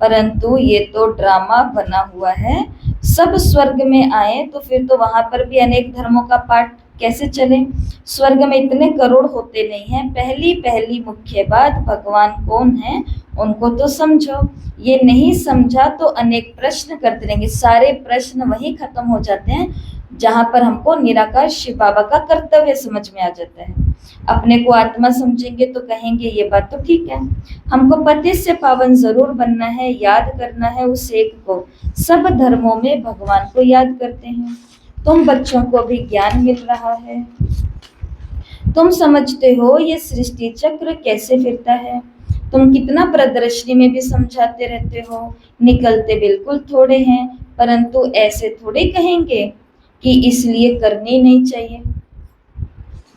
परंतु ये तो ड्रामा बना हुआ है। सब स्वर्ग में आए तो फिर तो वहां पर भी अनेक धर्मों का पाठ कैसे चले। स्वर्ग में इतने करोड़ होते नहीं हैं। पहली मुख्य बात भगवान कौन है उनको तो समझो। ये नहीं समझा तो अनेक प्रश्न करते रहेंगे, सारे प्रश्न वही खत्म हो जाते हैं जहाँ पर हमको निराकार शिव बाबा का कर्तव्य समझ में आ जाता है। अपने को आत्मा समझेंगे तो कहेंगे ये बात तो ठीक है, हमको पति से पावन जरूर बनना है, याद करना है उस एक को। सब धर्मों में भगवान को याद करते हैं। तुम बच्चों को भी ज्ञान मिल रहा है, तुम समझते हो ये सृष्टि चक्र कैसे फिरता है। तुम कितना प्रदर्शनी में भी समझाते रहते हो, निकलते बिल्कुल थोड़े हैं, परंतु ऐसे थोड़े कहेंगे कि इसलिए करनी नहीं चाहिए।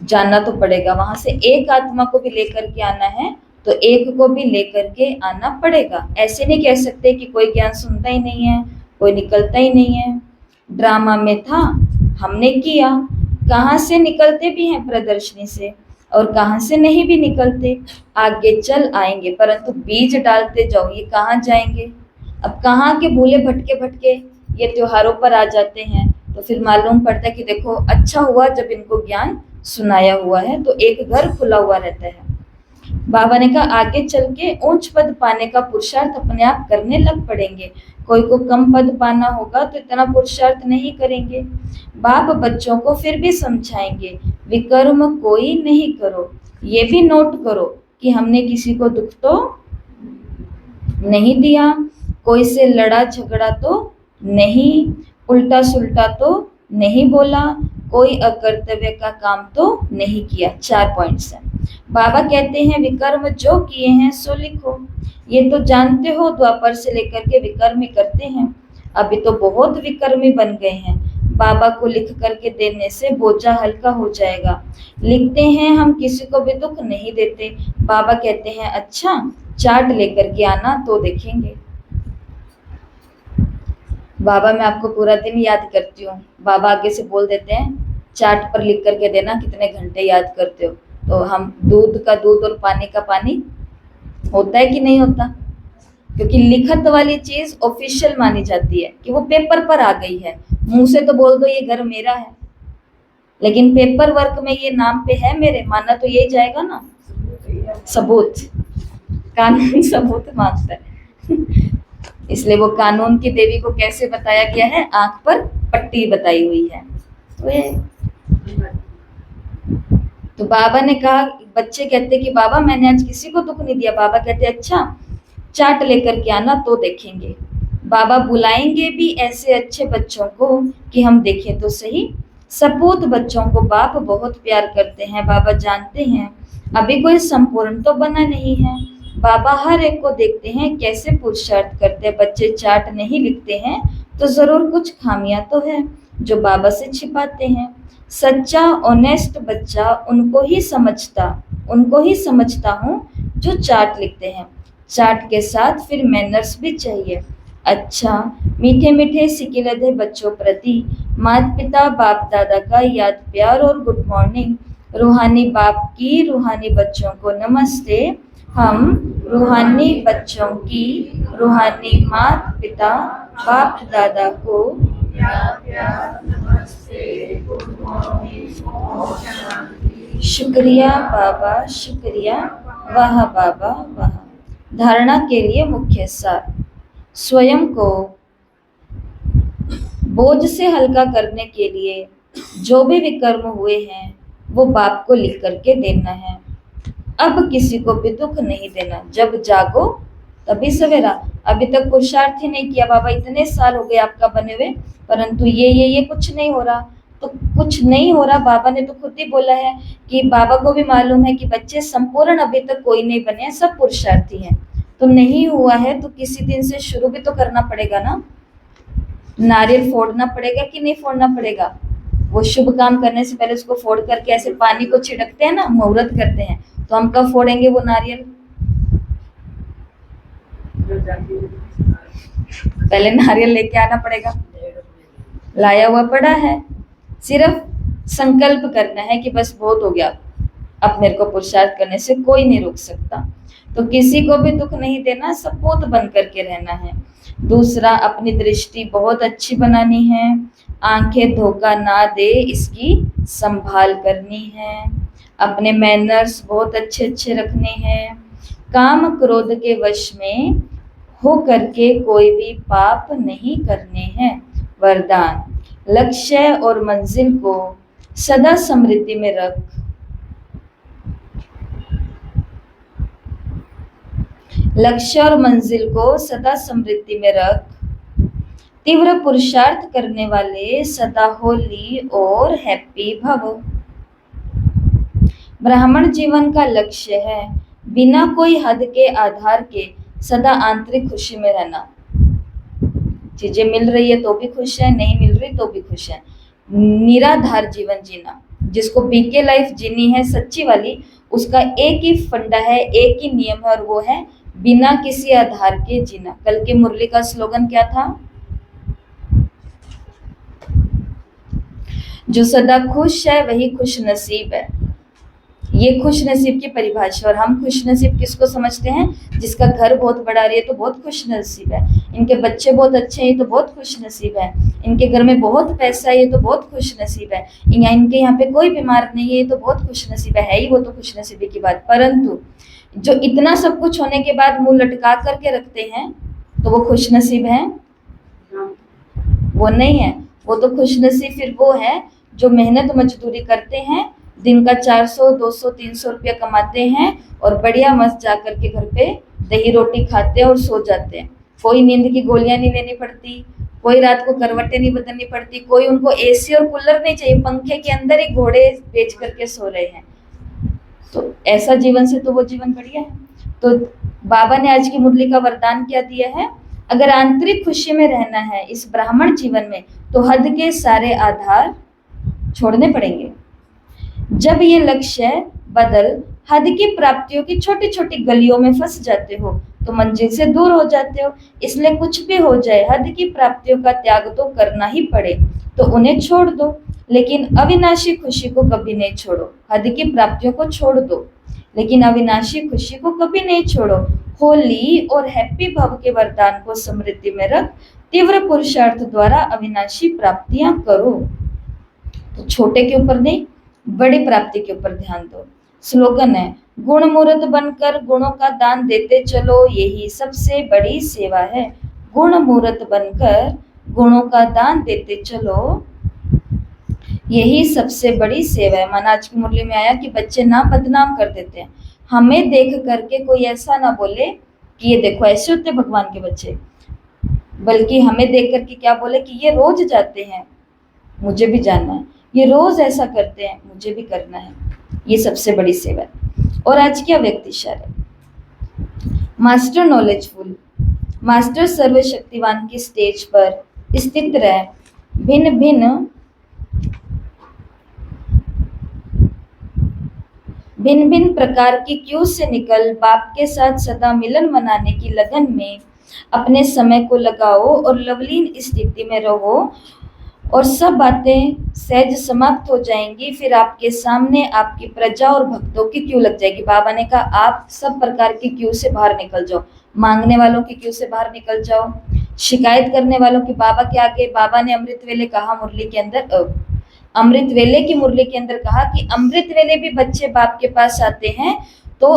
जाना तो पड़ेगा, वहां से एक आत्मा को भी लेकर के आना है तो एक को भी लेकर के आना पड़ेगा। ऐसे नहीं कह सकते कि कोई ज्ञान सुनता ही नहीं है, कोई निकलता ही नहीं है। ड्रामा में था, हमने किया, कहाँ से निकलते भी हैं प्रदर्शनी से और कहाँ से नहीं भी निकलते। आगे चल आएंगे, परंतु बीज डालते जाओ, ये कहाँ जाएंगे। अब कहाँ के भूले भटके भटके ये त्योहारों पर आ जाते हैं, तो फिर मालूम पड़ता है कि देखो अच्छा हुआ जब इनको ज्ञान सुनाया हुआ है, तो एक घर खुला हुआ रहता है। बाबा ने कहा आगे चल के ऊंच पद पाने का पुरुषार्थ अपने आप करने लग पड़ेंगे। कोई को कम पद पाना होगा तो इतना पुरुषार्थ नहीं करेंगे। बाप बच्चों को फिर भी समझाएंगे, विकर्म कोई नहीं करो। ये भी नोट करो कि हमने किसी को दुख तो नहीं दिया, कोई से लड़ा झगड़ा तो नहीं, उल्टा सुल्टा तो नहीं बोला, कोई अकर्तव्य का काम तो नहीं किया। 4 पॉइंट्स हैं। बाबा कहते हैं विकर्म जो किए हैं सो लिखो। ये तो जानते हो द्वापर से लेकर के विकर्मी करते हैं, अभी तो बहुत विकर्मी बन गए हैं। बाबा को लिख करके देने से बोझा हल्का हो जाएगा। लिखते हैं हम किसी को भी दुख नहीं देते। बाबा कहते हैं अच्छा चार्ट लेकर के आना तो देखेंगे। बाबा मैं आपको पूरा दिन याद करती हूँ। बाबा आगे से बोल देते हैं चार्ट पर लिख करके देना कितने घंटे याद करते हो। तो हम दूध का दूध और पानी का पानी होता है कि नहीं होता, क्योंकि लिखत वाली चीज ऑफिशियल मानी जाती है कि वो पेपर पर आ गई है। मुंह से तो बोल दो ये घर मेरा है, लेकिन पेपर वर्क में ये नाम पे है मेरे, माना तो यही जाएगा ना, सबूत। कानून सबूत मांगता है। इसलिए वो कानून की देवी को कैसे बताया गया है, आंख पर पट्टी बताई हुई है। तो बाबा ने कहा, बच्चे कहते कि बाबा मैंने आज किसी को दुख नहीं दिया। बाबा कहते अच्छा चार्ट लेकर के आना तो देखेंगे। बाबा बुलाएंगे भी ऐसे अच्छे बच्चों को कि हम देखें तो सही। सपूत बच्चों को बाप बहुत प्यार करते हैं। बाबा जानते हैं अभी कोई संपूर्ण तो बना नहीं है। बाबा हर एक को देखते हैं कैसे पुरुषार्थ करते हैं। बच्चे चार्ट नहीं लिखते हैं तो जरूर कुछ खामियां तो है जो बाबा से छिपाते हैं। सच्चा ऑनेस्ट बच्चा उनको ही समझता हूँ जो चार्ट लिखते हैं। चार्ट के साथ फिर मैनर्स भी चाहिए। अच्छा मीठे मीठे सिकिलधे बच्चों प्रति माता पिता बाप दादा का याद प्यार और गुड मॉर्निंग। रूहानी बाप की रूहानी बच्चों को नमस्ते। हम रूहानी बच्चों की रूहानी माता पिता बाप दादा को शुक्रिया बाबा शुक्रिया, वाह बाबा वाह। धारणा के लिए मुख्य सार, स्वयं को बोझ से हल्का करने के लिए जो भी विकर्म हुए हैं वो बाप को लिख करके देना है। अब किसी को भी दुख नहीं देना। जब जागो तभी सवेरा। अभी तक पुरुषार्थ ही नहीं किया, बाबा इतने साल हो गए आपका बने हुए, परंतु ये कुछ नहीं हो रहा। तो कुछ नहीं हो रहा, बाबा ने तो खुद ही बोला है कि बाबा को भी मालूम है कि बच्चे संपूर्ण अभी तक कोई नहीं बने हैं, सब पुरुषार्थी हैं। तो नहीं हुआ है तो किसी दिन से शुरू भी तो करना पड़ेगा ना। नारियल फोड़ना पड़ेगा कि नहीं फोड़ना पड़ेगा। वो शुभ काम करने से पहले उसको फोड़ करके ऐसे पानी को छिड़कते हैं ना, मुहूर्त करते हैं। तो हम कब फोड़ेंगे वो नारियल? पहले नारियल लेके आना पड़ेगा, लाया हुआ पड़ा है, सिर्फ संकल्प करना है कि बस बहुत हो गया, अब मेरे को पुरुषार्थ करने से कोई नहीं रोक सकता। तो किसी को भी दुख नहीं देना, सपूत बन करके रहना है। दूसरा, अपनी दृष्टि बहुत अच्छी बनानी है, आंखें धोखा ना दे इसकी संभाल करनी है। अपने मैनर्स बहुत अच्छे रखने हैं। काम क्रोध के वश में हो करके कोई भी पाप नहीं करने हैं। वरदान, लक्ष्य और मंजिल को सदा समृद्धि में रख। लक्ष्य और मंजिल को सदा समृद्धि में रख। तीव्र पुरुषार्थ करने वाले सदा होली और हैप्पी भव। ब्राह्मण जीवन का लक्ष्य है बिना कोई हद के आधार के सदा आंतरिक खुशी में रहना। चीजें मिल रही है तो भी खुश है, नहीं मिल रही तो भी खुश है। निराधार जीवन जीना, जिसको बीके लाइफ जीनी है सच्ची वाली, उसका एक ही फंडा है, एक ही नियम है, और वो है बिना किसी आधार के जीना। कल के मुरली का स्लोगन क्या था? जो सदा खुश है वही खुश नसीब है। ये खुश नसीब की परिभाषा। और हम खुश नसीब किसको समझते हैं? जिसका घर बहुत बड़ा रही है तो बहुत खुश नसीब है, इनके बच्चे बहुत अच्छे हैं तो बहुत खुश नसीब है, इनके घर में बहुत पैसा है तो बहुत खुश नसीब है, इनके यहाँ पे कोई बीमार नहीं है तो बहुत खुश नसीब है ही वो तो खुश नसीबी की बात। परंतु जो इतना सब कुछ होने के बाद मुंह लटका करके रखते हैं तो वो खुश नसीब है? वो नहीं है। वो तो खुश नसीब फिर वो है जो मेहनत मजदूरी करते हैं, दिन का 400, 200, 300 रुपया कमाते हैं और बढ़िया मस्त जा करके घर पे दही रोटी खाते हैं और सो जाते हैं। कोई नींद की गोलियां नहीं लेनी पड़ती, कोई रात को करवटें नहीं बदलनी पड़ती, कोई उनको एसी और कूलर नहीं चाहिए, पंखे के अंदर ही घोड़े बेच करके सो रहे हैं। तो ऐसा जीवन से तो वो जीवन बढ़िया है। तो बाबा ने आज की मुरली का वरदान क्या दिया है? अगर आंतरिक खुशी में रहना है इस ब्राह्मण जीवन में तो हद के सारे आधार छोड़ने पड़ेंगे। जब ये लक्ष्य बदल हद की प्राप्तियों की छोटी छोटी गलियों में फंस जाते हो तो मंजिल से दूर हो जाते हो। इसलिए कुछ भी हो जाए हद की प्राप्तियों का त्याग तो करना ही पड़े तो उन्हें छोड़ दो, लेकिन अविनाशी खुशी को कभी नहीं छोड़ो। हद की प्राप्तियों को छोड़ दो लेकिन अविनाशी खुशी को कभी नहीं छोड़ो। होली और हैप्पी भव के वरदान को समृद्धि में रख। तीव्र पुरुषार्थ द्वारा अविनाशी प्राप्तियां करो। तो छोटे के ऊपर नहीं, बड़ी प्राप्ति के ऊपर ध्यान दो। स्लोगन है, गुण मूर्त बनकर गुणों का दान देते चलो, यही सबसे बड़ी सेवा है। गुण मूर्त बनकर गुणों का दान देते चलो, यही सबसे बड़ी सेवा है। माना आज की मुरली में आया कि बच्चे ना बदनाम कर देते हैं। हमें देख करके कोई ऐसा ना बोले कि ये देखो ऐसे होते भगवान के बच्चे, बल्कि हमें देख करके क्या बोले कि ये रोज जाते हैं, मुझे भी जानना है, ये रोज ऐसा करते हैं, मुझे भी करना है। ये सबसे बड़ी सेवा है। और आज क्या व्यक्तिशार है? मास्टर नॉलेजफुल, मास्टर सर्वशक्तिवान की स्टेज पर स्थित रह, भिन्न भिन्न प्रकार की क्यू से निकल, बाप के साथ सदा मिलन मनाने की लगन में अपने समय को लगाओ और लवलीन स्थिति में रहो और सब बातें सहज समाप्त हो जाएंगी। फिर आपके सामने आपकी प्रजा और भक्तों की क्यू लग जाएगी। बाबा ने कहा आप सब प्रकार की क्यू से बाहर निकल जाओ, मांगने वालों की क्यू से बाहर निकल जाओ, शिकायत करने वालों की बाबा के आगे। बाबा ने अमृत वेले कहा मुरली के अंदर, अमृत वेले की मुरली के अंदर कहा कि अमृत वेले भी बच्चे बाप के पास आते हैं तो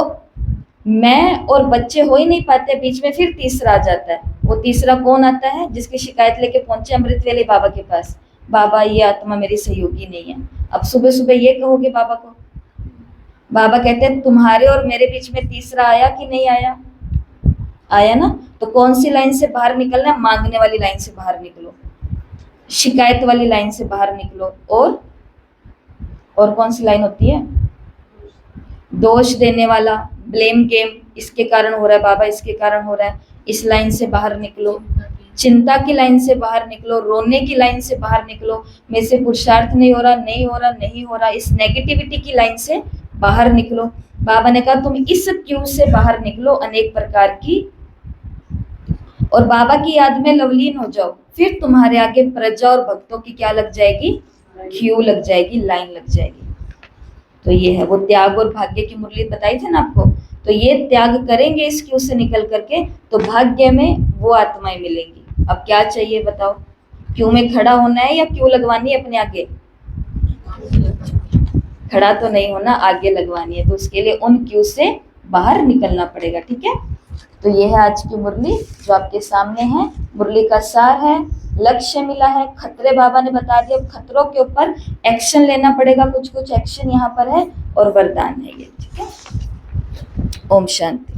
मैं और बच्चे हो ही नहीं पाते, बीच में फिर तीसरा आ जाता है। वो तीसरा कौन आता है? जिसकी शिकायत लेके पहुंचे अमृत वेले बाबा के पास, बाबा ये आत्मा मेरी सहयोगी नहीं है। अब सुबह सुबह ये कहोगे बाबा को? बाबा कहते हैं तुम्हारे और मेरे बीच में तीसरा आया कि नहीं आया? आया ना। तो कौन सी लाइन से बाहर निकलना है? मांगने वाली लाइन से बाहर निकलो, शिकायत वाली लाइन से बाहर निकलो। और कौन सी लाइन होती है? दोष देने वाला, ब्लेम गेम, इसके कारण हो रहा है बाबा, इसके कारण हो रहा है, इस लाइन से बाहर निकलो। चिंता की लाइन से बाहर निकलो, रोने की लाइन से बाहर निकलो, मेरे से पुरुषार्थ नहीं हो रहा, नहीं हो रहा, नहीं हो रहा, इस नेगेटिविटी की लाइन से बाहर निकलो। बाबा ने कहा तुम इस क्यू से बाहर निकलो अनेक प्रकार की, और बाबा की याद में लवलीन हो जाओ। फिर तुम्हारे आगे प्रजा और भक्तों की क्या लग जाएगी? क्यू लग जाएगी, लाइन लग जाएगी। तो ये है वो त्याग और भाग्य की मुरली बताई थी ना आपको। तो ये त्याग करेंगे इस क्यू से निकल करके तो भाग्य में वो आत्माएं मिलेंगी। अब क्या चाहिए बताओ? क्यू में खड़ा होना है या क्यू लगवानी है अपने आगे? खड़ा तो नहीं होना, आगे लगवानी है। तो उसके लिए उन क्यू से बाहर निकलना पड़ेगा। ठीक है। तो ये है आज की मुरली जो आपके सामने है। मुरली का सार है, लक्ष्य मिला है, खतरे बाबा ने बता दिया, खतरों के ऊपर एक्शन लेना पड़ेगा, कुछ कुछ एक्शन यहाँ पर है और वरदान है ये, ठीक है। ओम शांति।